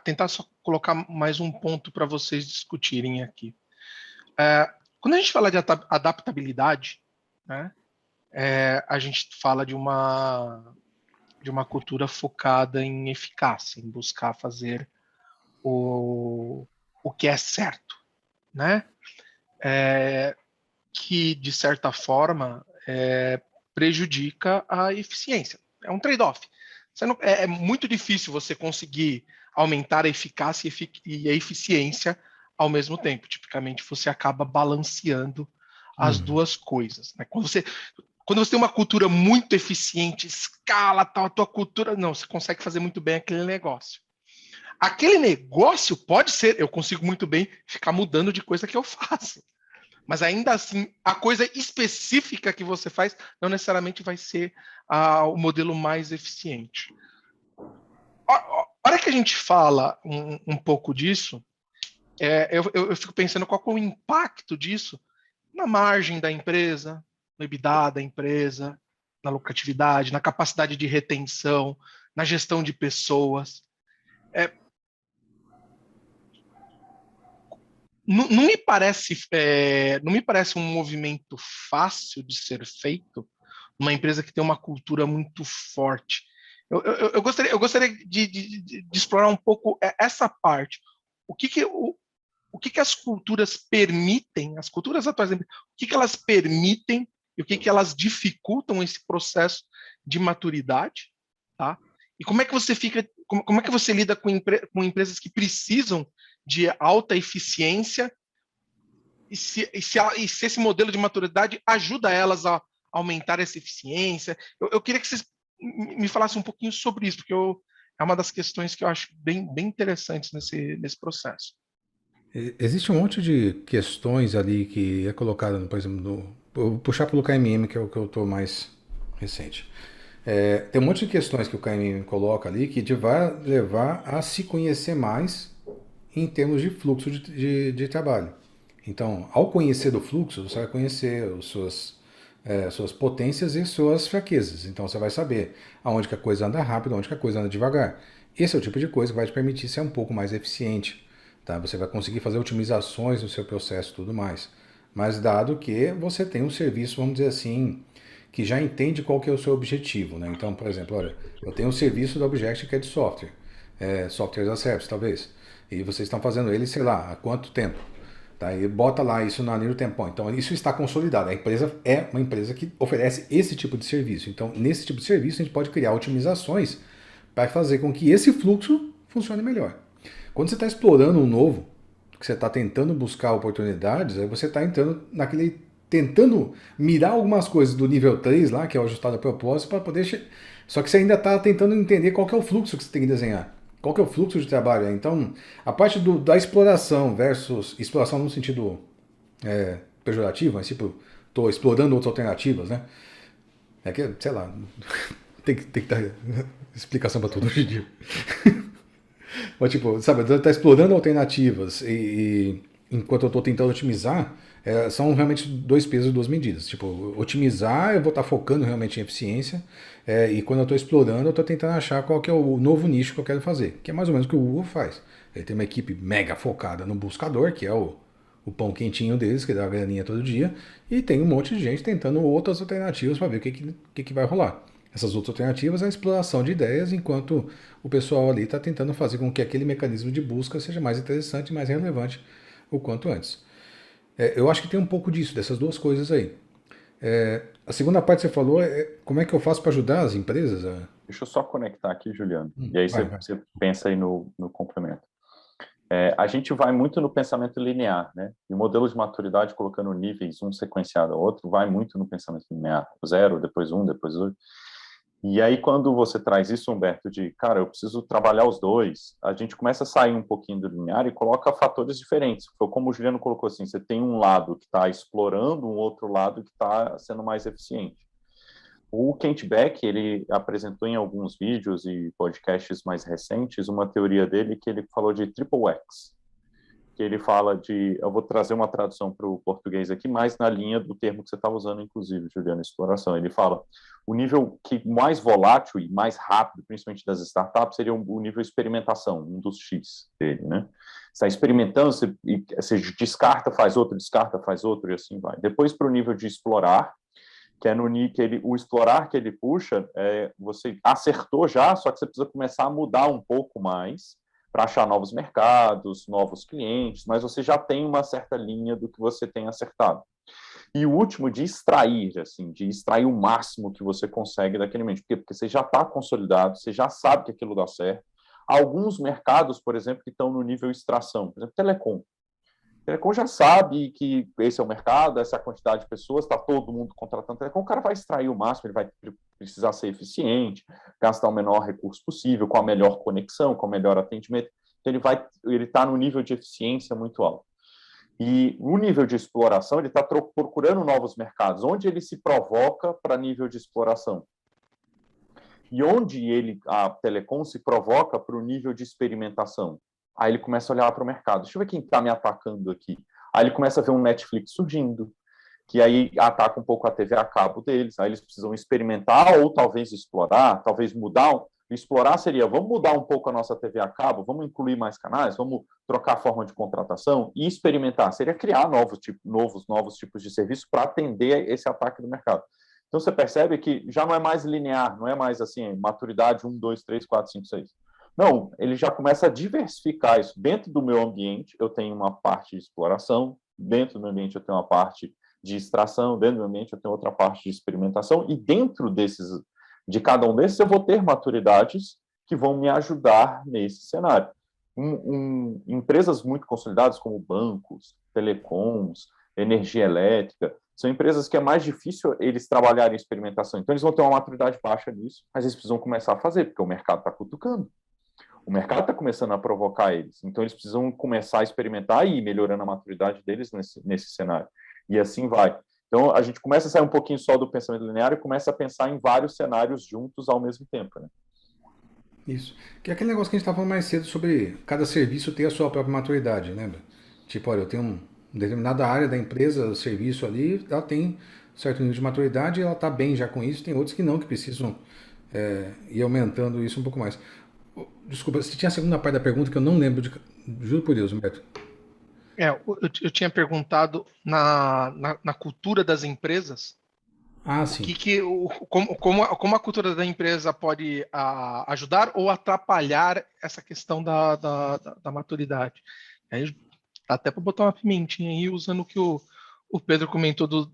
tentar só colocar mais um ponto para vocês discutirem aqui. Quando a gente fala de adaptabilidade, né, a gente fala de uma cultura focada em eficácia, em buscar fazer o que é certo, né? Que, de certa forma, prejudica a eficiência. É um trade-off. É muito difícil você conseguir aumentar a eficácia e a eficiência ao mesmo tempo. Tipicamente, você acaba balanceando as duas coisas. Né? Quando você tem uma cultura muito eficiente, escala tal, a tua cultura, não, você consegue fazer muito bem aquele negócio. Aquele negócio pode ser, eu consigo muito bem ficar mudando de coisa que eu faço. Mas ainda assim, a coisa específica que você faz não necessariamente vai ser o modelo mais eficiente. A hora que a gente fala um pouco disso, eu fico pensando qual é o impacto disso na margem da empresa, no EBITDA da empresa, na lucratividade, na capacidade de retenção, na gestão de pessoas. Não me parece um movimento fácil de ser feito numa empresa que tem uma cultura muito forte. Eu gostaria de explorar um pouco essa parte. O que as culturas permitem, as culturas atuais, o que elas permitem e o que elas dificultam esse processo de maturidade, tá? E como é que você como é que você lida com empresas que precisam de alta eficiência e se esse modelo de maturidade ajuda elas a aumentar essa eficiência? Eu queria que vocês me falassem um pouquinho sobre isso, porque é uma das questões que eu acho bem interessantes nesse processo. Existe um monte de questões ali que é colocada, por exemplo, vou puxar pelo KMM, que é o que eu estou mais recente. Tem um monte de questões que o KMM coloca ali que vai levar a se conhecer mais em termos de fluxo de trabalho. Então, ao conhecer do fluxo, você vai conhecer suas potências e suas fraquezas. Então, você vai saber aonde que a coisa anda rápido, aonde que a coisa anda devagar. Esse é o tipo de coisa que vai te permitir ser um pouco mais eficiente. Tá? Você vai conseguir fazer otimizações no seu processo e tudo mais. Mas dado que você tem um serviço, vamos dizer assim, que já entende qual que é o seu objetivo. Né? Então, por exemplo, olha, eu tenho um serviço da Object que é de software. Software as a service, talvez. E vocês estão fazendo ele, sei lá, há quanto tempo? Tá? E bota lá isso na linha do tempo. Então, isso está consolidado. A empresa é uma empresa que oferece esse tipo de serviço. Então, nesse tipo de serviço, a gente pode criar otimizações para fazer com que esse fluxo funcione melhor. Quando você está explorando um novo, que você está tentando buscar oportunidades, aí você está entrando tentando mirar algumas coisas do nível 3 lá, que é o ajustado a propósito, para poder... Só que você ainda está tentando entender qual que é o fluxo que você tem que desenhar. Qual que é o fluxo de trabalho? Então, a parte da exploração versus... Exploração no sentido pejorativo, mas tipo, estou explorando outras alternativas, né? É que, sei lá, tem que dar explicação para tudo hoje em dia. Mas, tipo, sabe, tá explorando alternativas e enquanto eu estou tentando otimizar, são realmente dois pesos e duas medidas. Tipo, otimizar, eu vou estar focando realmente em eficiência, e quando eu estou explorando, eu estou tentando achar qual que é o novo nicho que eu quero fazer, que é mais ou menos o que o Google faz. Ele tem uma equipe mega focada no buscador, que é o pão quentinho deles, que dá a graninha todo dia, e tem um monte de gente tentando outras alternativas para ver o que vai rolar. Essas outras alternativas é a exploração de ideias, enquanto o pessoal ali está tentando fazer com que aquele mecanismo de busca seja mais interessante e mais relevante o quanto antes. Eu acho que tem um pouco disso, dessas duas coisas aí. A segunda parte que você falou é como é que eu faço para ajudar as empresas? Deixa eu só conectar aqui, Juliano, e aí você pensa aí no complemento. A gente vai muito no pensamento linear, né? E o modelo de maturidade, colocando níveis um sequenciado ao outro, vai muito no pensamento linear. 0, depois 1, depois 2. E aí, quando você traz isso, Humberto, de, cara, eu preciso trabalhar os dois, a gente começa a sair um pouquinho do linear e coloca fatores diferentes. Foi como o Juliano colocou assim, você tem um lado que está explorando, um outro lado que está sendo mais eficiente. O Kent Beck, ele apresentou em alguns vídeos e podcasts mais recentes uma teoria dele que ele falou de triple X, que ele fala de... Eu vou trazer uma tradução para o português aqui, mais na linha do termo que você estava usando, inclusive, Juliano, exploração. Ele fala, o nível que mais volátil e mais rápido, principalmente das startups, seria o nível experimentação, um dos X dele, né? Você está experimentando, você descarta, faz outro, e assim vai. Depois, para o nível de explorar, que é no que o explorar que ele puxa, você acertou já, só que você precisa começar a mudar um pouco mais para achar novos mercados, novos clientes, mas você já tem uma certa linha do que você tem acertado. E o último, de extrair o máximo que você consegue daquele ambiente. Por quê? Porque você já está consolidado, você já sabe que aquilo dá certo. Alguns mercados, por exemplo, que estão no nível extração, por exemplo, telecom. Telecom já sabe que esse é o mercado, essa é a quantidade de pessoas, está todo mundo contratando telecom, o cara vai extrair o máximo, ele vai precisar ser eficiente, gastar o menor recurso possível, com a melhor conexão, com o melhor atendimento. Então ele está no nível de eficiência muito alto. E o nível de exploração, ele está procurando novos mercados. Onde ele se provoca para nível de exploração? E onde a telecom se provoca para o nível de experimentação? Aí ele começa a olhar para o mercado. Deixa eu ver quem está me atacando aqui. Aí ele começa a ver um Netflix surgindo, que aí ataca um pouco a TV a cabo deles. Aí eles precisam experimentar ou talvez explorar, talvez mudar. Explorar seria, vamos mudar um pouco a nossa TV a cabo, vamos incluir mais canais, vamos trocar a forma de contratação, e experimentar seria criar novos tipos de serviço para atender esse ataque do mercado. Então você percebe que já não é mais linear, não é mais assim, maturidade 1, 2, 3, 4, 5, 6. Não, ele já começa a diversificar isso. Dentro do meu ambiente, eu tenho uma parte de exploração, dentro do meu ambiente eu tenho uma parte de extração, dentro do meu ambiente eu tenho outra parte de experimentação, e dentro de cada um desses, eu vou ter maturidades que vão me ajudar nesse cenário. Empresas muito consolidadas, como bancos, telecoms, energia elétrica, são empresas que é mais difícil eles trabalharem em experimentação. Então, eles vão ter uma maturidade baixa nisso, mas eles precisam começar a fazer, porque o mercado está cutucando. O mercado está começando a provocar eles. Então, eles precisam começar a experimentar e ir melhorando a maturidade deles nesse cenário. E assim vai. Então, a gente começa a sair um pouquinho só do pensamento linear e começa a pensar em vários cenários juntos ao mesmo tempo, né? Isso. Que é aquele negócio que a gente estava falando mais cedo sobre cada serviço ter a sua própria maturidade, lembra? Tipo, olha, eu tenho uma determinada área da empresa, o serviço ali, ela tem certo nível de maturidade e ela está bem já com isso. Tem outros que não, que precisam ir aumentando isso um pouco mais. Desculpa, você tinha a segunda parte da pergunta que eu não lembro, juro por Deus, Humberto. Eu tinha perguntado na cultura das empresas. Sim. Como a cultura da empresa pode ajudar ou atrapalhar essa questão da maturidade. Aí, até para botar uma pimentinha aí, usando o que o Pedro comentou dos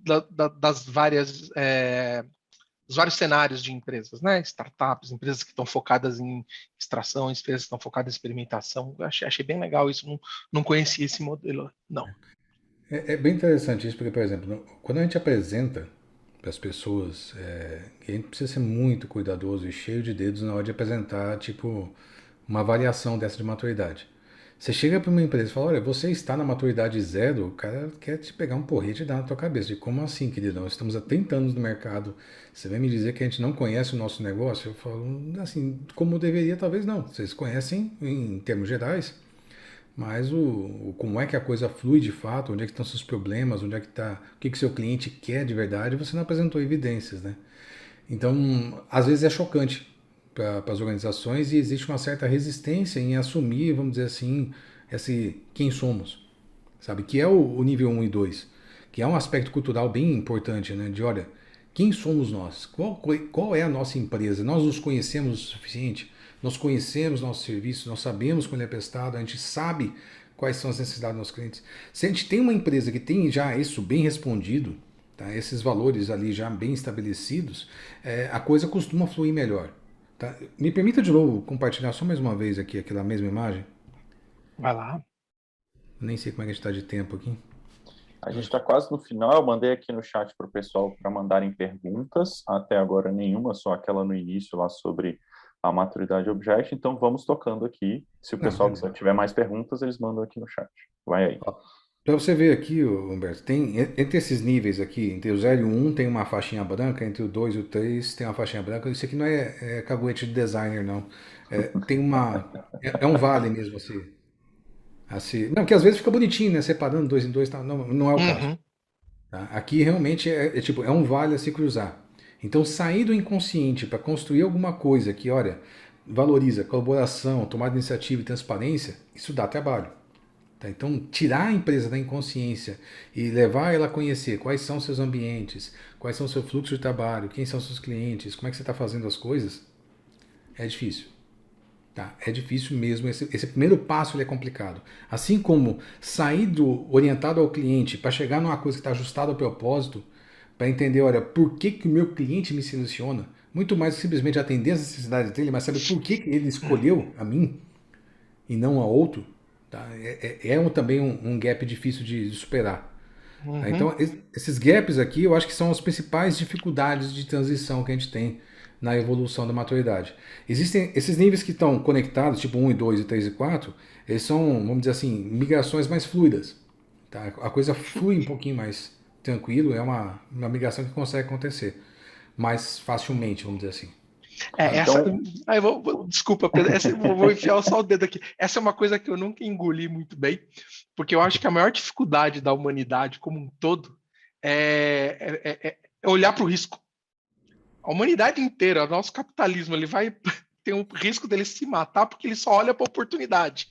vários cenários de empresas, né? Startups, empresas que estão focadas em extração, empresas que estão focadas em experimentação. Achei bem legal isso, não conhecia esse modelo, não. É bem interessante isso, porque, por exemplo, quando a gente apresenta para as pessoas, a gente precisa ser muito cuidadoso e cheio de dedos na hora de apresentar, tipo, uma avaliação dessa de maturidade. Você chega para uma empresa e fala, olha, você está na maturidade zero, o cara quer te pegar um porrete e dar na tua cabeça. De como assim, querido? Nós estamos há 30 anos no mercado, você vai me dizer que a gente não conhece o nosso negócio? Eu falo, assim, como deveria, talvez não. Vocês conhecem em termos gerais, mas como é que a coisa flui de fato, onde é que estão seus problemas, onde é que está, o que seu cliente quer de verdade, você não apresentou evidências, né? Então, às vezes é chocante para as organizações e existe uma certa resistência em assumir, vamos dizer assim, quem somos, sabe? Que é o nível 1 e 2, que é um aspecto cultural bem importante, né? De, olha, quem somos nós? Qual é a nossa empresa? Nós nos conhecemos o suficiente? Nós conhecemos nosso serviço, nós sabemos como ele é prestado, a gente sabe quais são as necessidades dos nossos clientes. Se a gente tem uma empresa que tem já isso bem respondido, tá? Esses valores ali já bem estabelecidos, a coisa costuma fluir melhor. Tá? Me permita de novo compartilhar só mais uma vez aqui aquela mesma imagem. Vai lá. Nem sei como é que a gente está de tempo aqui. A gente está quase no final. Eu mandei aqui no chat para o pessoal para mandarem perguntas. Até agora nenhuma, só aquela no início lá sobre a maturidade Object. Então vamos tocando aqui. Se o pessoal tiver mais perguntas, eles mandam aqui no chat. Vai aí. Para você ver aqui, Humberto, tem entre esses níveis aqui, entre o 0 e o 1 tem uma faixinha branca, entre o 2 e o 3 tem uma faixinha branca. Isso aqui não é caguete de designer, não. Tem uma... É um vale mesmo, assim. Não, que às vezes fica bonitinho, né? Separando 2 em 2, tá? Não é o caso. Tá? Aqui realmente é um vale a se cruzar. Então, sair do inconsciente para construir alguma coisa que, olha, valoriza colaboração, tomada de iniciativa e transparência, isso dá trabalho. Então, tirar a empresa da inconsciência e levar ela a conhecer quais são seus ambientes, quais são o seu fluxo de trabalho, quem são seus clientes, como é que você está fazendo as coisas, é difícil. Tá? É difícil mesmo. Esse primeiro passo ele é complicado. Assim como sair do orientado ao cliente para chegar numa coisa que está ajustada ao propósito, para entender, olha, por que o meu cliente me seleciona, muito mais que simplesmente atender as necessidades dele, mas saber por que ele escolheu a mim e não a outro. Tá? Também um gap difícil de superar. Tá? Então, esses gaps aqui, eu acho que são as principais dificuldades de transição que a gente tem na evolução da maturidade. Existem esses níveis que estão conectados, tipo 1 e 2 e 3 e 4, eles são, vamos dizer assim, migrações mais fluidas. Tá? A coisa flui um pouquinho mais tranquilo, é uma migração que consegue acontecer mais facilmente, vamos dizer assim. Então... desculpa, Pedro, vou enfiar só o dedo aqui. Essa é uma coisa que eu nunca engoli muito bem, porque eu acho que a maior dificuldade da humanidade como um todo é olhar para o risco. A humanidade inteira, o nosso capitalismo, ele vai ter um risco dele se matar porque ele só olha para a oportunidade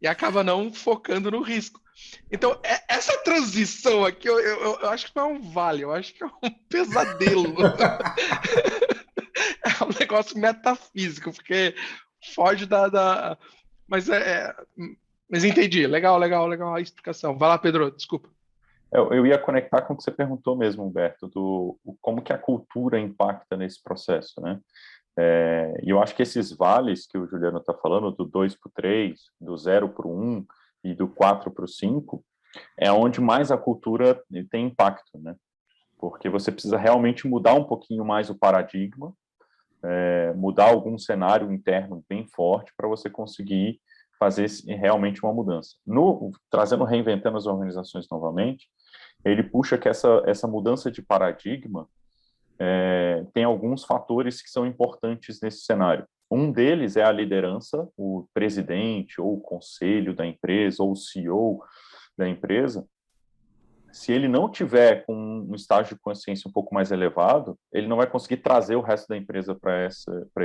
e acaba não focando no risco. Então, essa transição aqui, eu acho que não é um vale, eu acho que é um pesadelo. É um negócio metafísico, porque foge da... Mas mas entendi. Legal a explicação. Vai lá, Pedro, desculpa. Eu ia conectar com o que você perguntou mesmo, Humberto, como que a cultura impacta nesse processo, né? E eu acho que esses vales que o Juliano está falando, do 2 para o 3, do 0 para o 1 e do 4 para o 5, é onde mais a cultura tem impacto, né? Porque você precisa realmente mudar um pouquinho mais o paradigma, mudar algum cenário interno bem forte para você conseguir fazer realmente uma mudança. Reinventando as organizações novamente, ele puxa que essa mudança de paradigma tem alguns fatores que são importantes nesse cenário. Um deles é a liderança, o presidente ou o conselho da empresa ou o CEO da empresa. Se ele não tiver com um estágio de consciência um pouco mais elevado, ele não vai conseguir trazer o resto da empresa para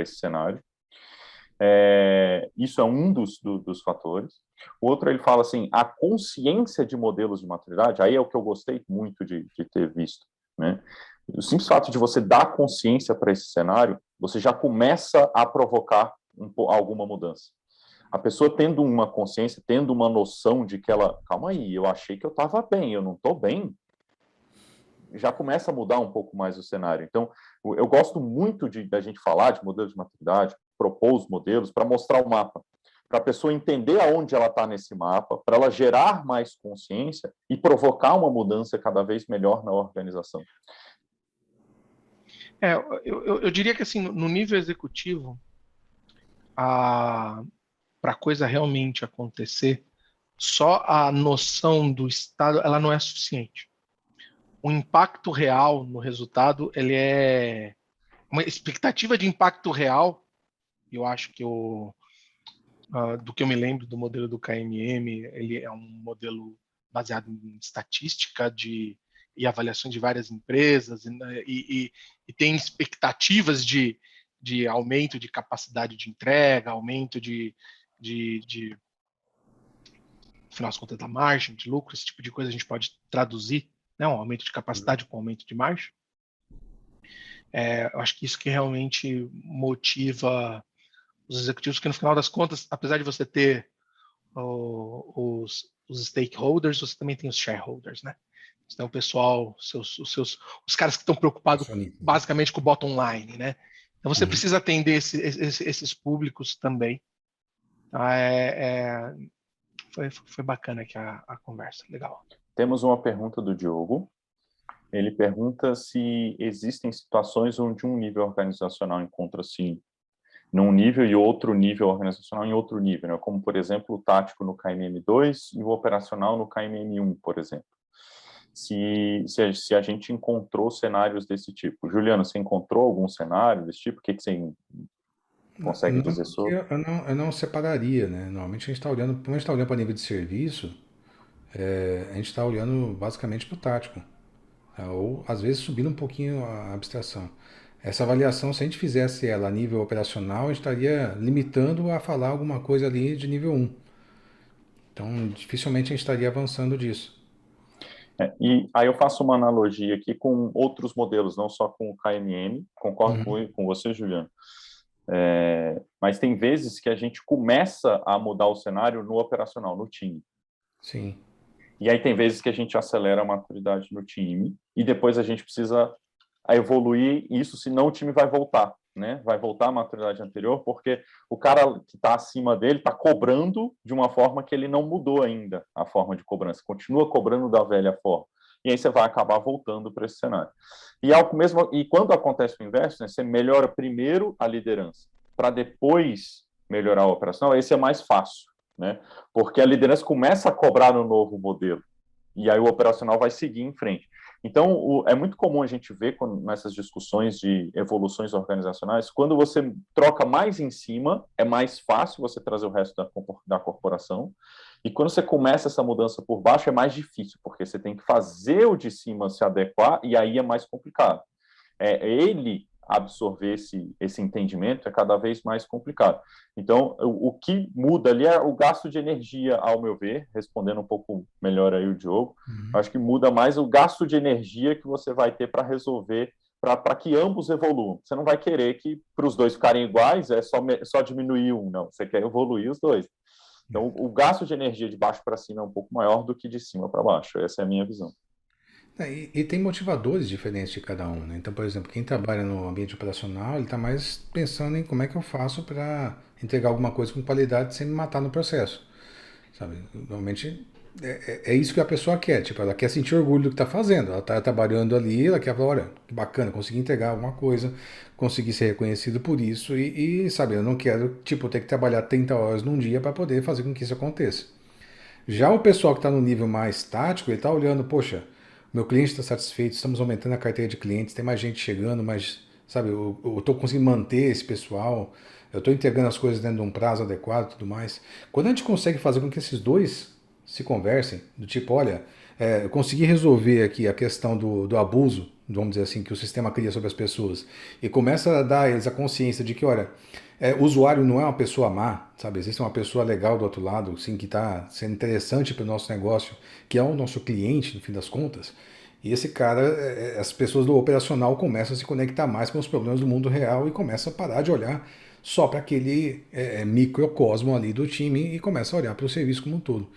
esse cenário. Isso é um dos fatores. O outro, ele fala assim, a consciência de modelos de maturidade, aí é o que eu gostei muito de ter visto, né? O simples fato de você dar consciência para esse cenário, você já começa a provocar alguma mudança. A pessoa tendo uma consciência, tendo uma noção de que calma aí, eu achei que eu estava bem, eu não estou bem, já começa a mudar um pouco mais o cenário. Então, eu gosto muito da gente falar de modelos de maturidade, propor os modelos para mostrar o mapa, para a pessoa entender aonde ela está nesse mapa, para ela gerar mais consciência e provocar uma mudança cada vez melhor na organização. Eu diria que assim, no nível executivo, para a coisa realmente acontecer, só a noção do estado ela não é suficiente. O impacto real no resultado, ele é uma expectativa de impacto real. Eu acho que do que eu me lembro do modelo do KMM, ele é um modelo baseado em estatística e avaliação de várias empresas e tem expectativas de aumento de capacidade de entrega, aumento no final das contas, da margem, de lucro, esse tipo de coisa a gente pode traduzir, né, um aumento de capacidade com aumento de margem. Eu acho que isso que realmente motiva os executivos, que no final das contas, apesar de você ter os stakeholders, você também tem os shareholders, né? Então, o pessoal, os caras que estão preocupados basicamente com o bottom line, né? Então, você precisa atender esses públicos também. Foi bacana aqui a conversa, legal. Temos uma pergunta do Diogo. Ele pergunta se existem situações onde um nível organizacional encontra-se num nível e outro nível organizacional em outro nível, né? Como, por exemplo, o tático no KMM2 e o operacional no KMM1, por exemplo. Se a gente encontrou cenários desse tipo. Juliano, você encontrou algum cenário desse tipo? O que você consegue dizer sobre? Eu não separaria, né? Normalmente a gente está olhando, quando a gente está olhando para nível de serviço, a gente está olhando basicamente para o tático. Ou, às vezes, subindo um pouquinho a abstração. Essa avaliação, se a gente fizesse ela a nível operacional, a gente estaria limitando a falar alguma coisa ali de nível 1. Então, dificilmente a gente estaria avançando disso. E aí eu faço uma analogia aqui com outros modelos, não só com o KMM, concordo com você, Juliano. Mas tem vezes que a gente começa a mudar o cenário no operacional, no time. Sim. E aí tem vezes que a gente acelera a maturidade no time e depois a gente precisa evoluir isso, senão o time vai voltar, né? Vai voltar à maturidade anterior, porque o cara que está acima dele está cobrando de uma forma que ele não mudou ainda a forma de cobrança, continua cobrando da velha forma. e aí você vai acabar voltando para esse cenário. E quando acontece o inverso, né, você melhora primeiro a liderança, para depois melhorar a operação, esse é mais fácil, né? Porque a liderança começa a cobrar no novo modelo, e aí o operacional vai seguir em frente. Então, é muito comum a gente ver nessas discussões de evoluções organizacionais, quando você troca mais em cima, é mais fácil você trazer o resto da corporação, e quando você começa essa mudança por baixo, é mais difícil, porque você tem que fazer o de cima se adequar, e aí é mais complicado. Ele absorver esse entendimento é cada vez mais complicado. Então, o que muda ali é o gasto de energia, ao meu ver, respondendo um pouco melhor aí o Diogo, acho que muda mais o gasto de energia que você vai ter para resolver, para que ambos evoluam. Você não vai querer que, para os dois ficarem iguais, é só diminuir um, não. Você quer evoluir os dois. Então, o gasto de energia de baixo para cima é um pouco maior do que de cima para baixo. Essa é a minha visão. E tem motivadores diferentes de cada um, né? Então, por exemplo, quem trabalha no ambiente operacional, ele está mais pensando em como é que eu faço para entregar alguma coisa com qualidade sem me matar no processo, sabe? Normalmente é isso que a pessoa quer, tipo, ela quer sentir orgulho do que está fazendo, ela está trabalhando ali, ela quer falar, olha, que bacana, consegui entregar alguma coisa, consegui ser reconhecido por isso sabe, eu não quero, tipo, ter que trabalhar 30 horas num dia para poder fazer com que isso aconteça. Já o pessoal que está no nível mais tático, ele está olhando, poxa, meu cliente está satisfeito, estamos aumentando a carteira de clientes, tem mais gente chegando, mas, sabe, eu estou conseguindo manter esse pessoal, eu estou entregando as coisas dentro de um prazo adequado e tudo mais. Quando a gente consegue fazer com que esses dois se conversem, do tipo, olha, eu consegui resolver aqui a questão do abuso, vamos dizer assim, que o sistema cria sobre as pessoas, e começa a dar a eles a consciência de que, olha, o usuário não é uma pessoa má, sabe? Existe uma pessoa legal do outro lado, sim, que está sendo interessante para o nosso negócio, que é o nosso cliente, no fim das contas. E esse cara, as pessoas do operacional começam a se conectar mais com os problemas do mundo real e começam a parar de olhar só para aquele microcosmo ali do time e começa a olhar para o serviço como um todo.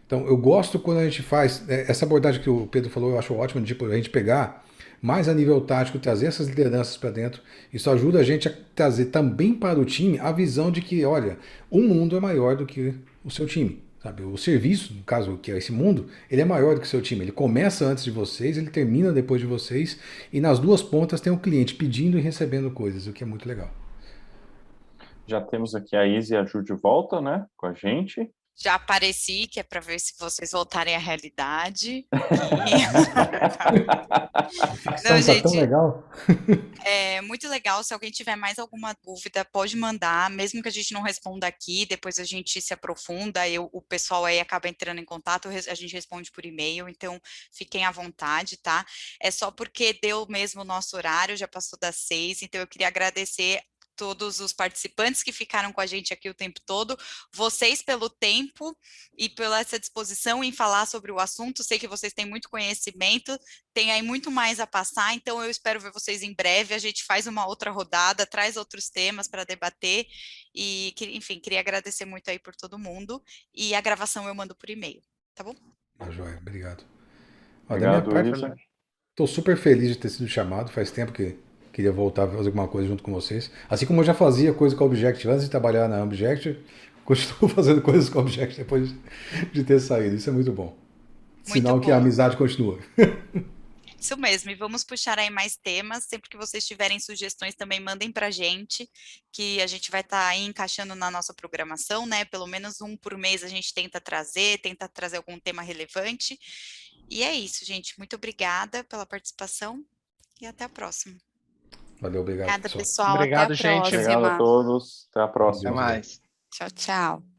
Então, eu gosto quando a gente faz essa abordagem que o Pedro falou, eu acho ótimo, de a gente pegar mais a nível tático, trazer essas lideranças para dentro. Isso ajuda a gente a trazer também para o time a visão de que, olha, o mundo é maior do que o seu time. Sabe? O serviço, no caso, que é esse mundo, ele é maior do que o seu time. Ele começa antes de vocês, ele termina depois de vocês, e nas duas pontas tem o cliente pedindo e recebendo coisas, o que é muito legal. Já temos aqui a Isa e a Ju de volta, né, com a gente. Já apareci, que é para ver se vocês voltarem à realidade. Não, gente, tá tão legal. É muito legal. Se alguém tiver mais alguma dúvida, pode mandar, mesmo que a gente não responda aqui, depois a gente se aprofunda, o pessoal aí acaba entrando em contato, a gente responde por e-mail, então fiquem à vontade, tá? É só porque deu mesmo o nosso horário, já passou das 6, então eu queria agradecer todos os participantes que ficaram com a gente aqui o tempo todo, vocês pelo tempo e pela essa disposição em falar sobre o assunto, sei que vocês têm muito conhecimento, tem aí muito mais a passar, então eu espero ver vocês em breve, a gente faz uma outra rodada, traz outros temas para debater, e, enfim, queria agradecer muito aí por todo mundo, e a gravação eu mando por e-mail, tá bom? Joia, obrigado. Obrigado, da minha parte, estou super feliz de ter sido chamado, faz tempo que queria voltar a fazer alguma coisa junto com vocês. Assim como eu já fazia coisa com a Object antes de trabalhar na Object, continuo fazendo coisas com a Object depois de ter saído. Isso é muito bom. Sinal que a amizade continua. Isso mesmo, e vamos puxar aí mais temas, sempre que vocês tiverem sugestões também mandem pra gente, que a gente vai estar aí encaixando na nossa programação, né, pelo menos um por mês a gente tenta trazer algum tema relevante, e é isso, gente, muito obrigada pela participação, e até a próxima. Valeu, obrigado, Obrigada, pessoal. pessoal, Obrigado, até a gente. próxima. Obrigado a todos, até a próxima. Até mais. Tchau, tchau.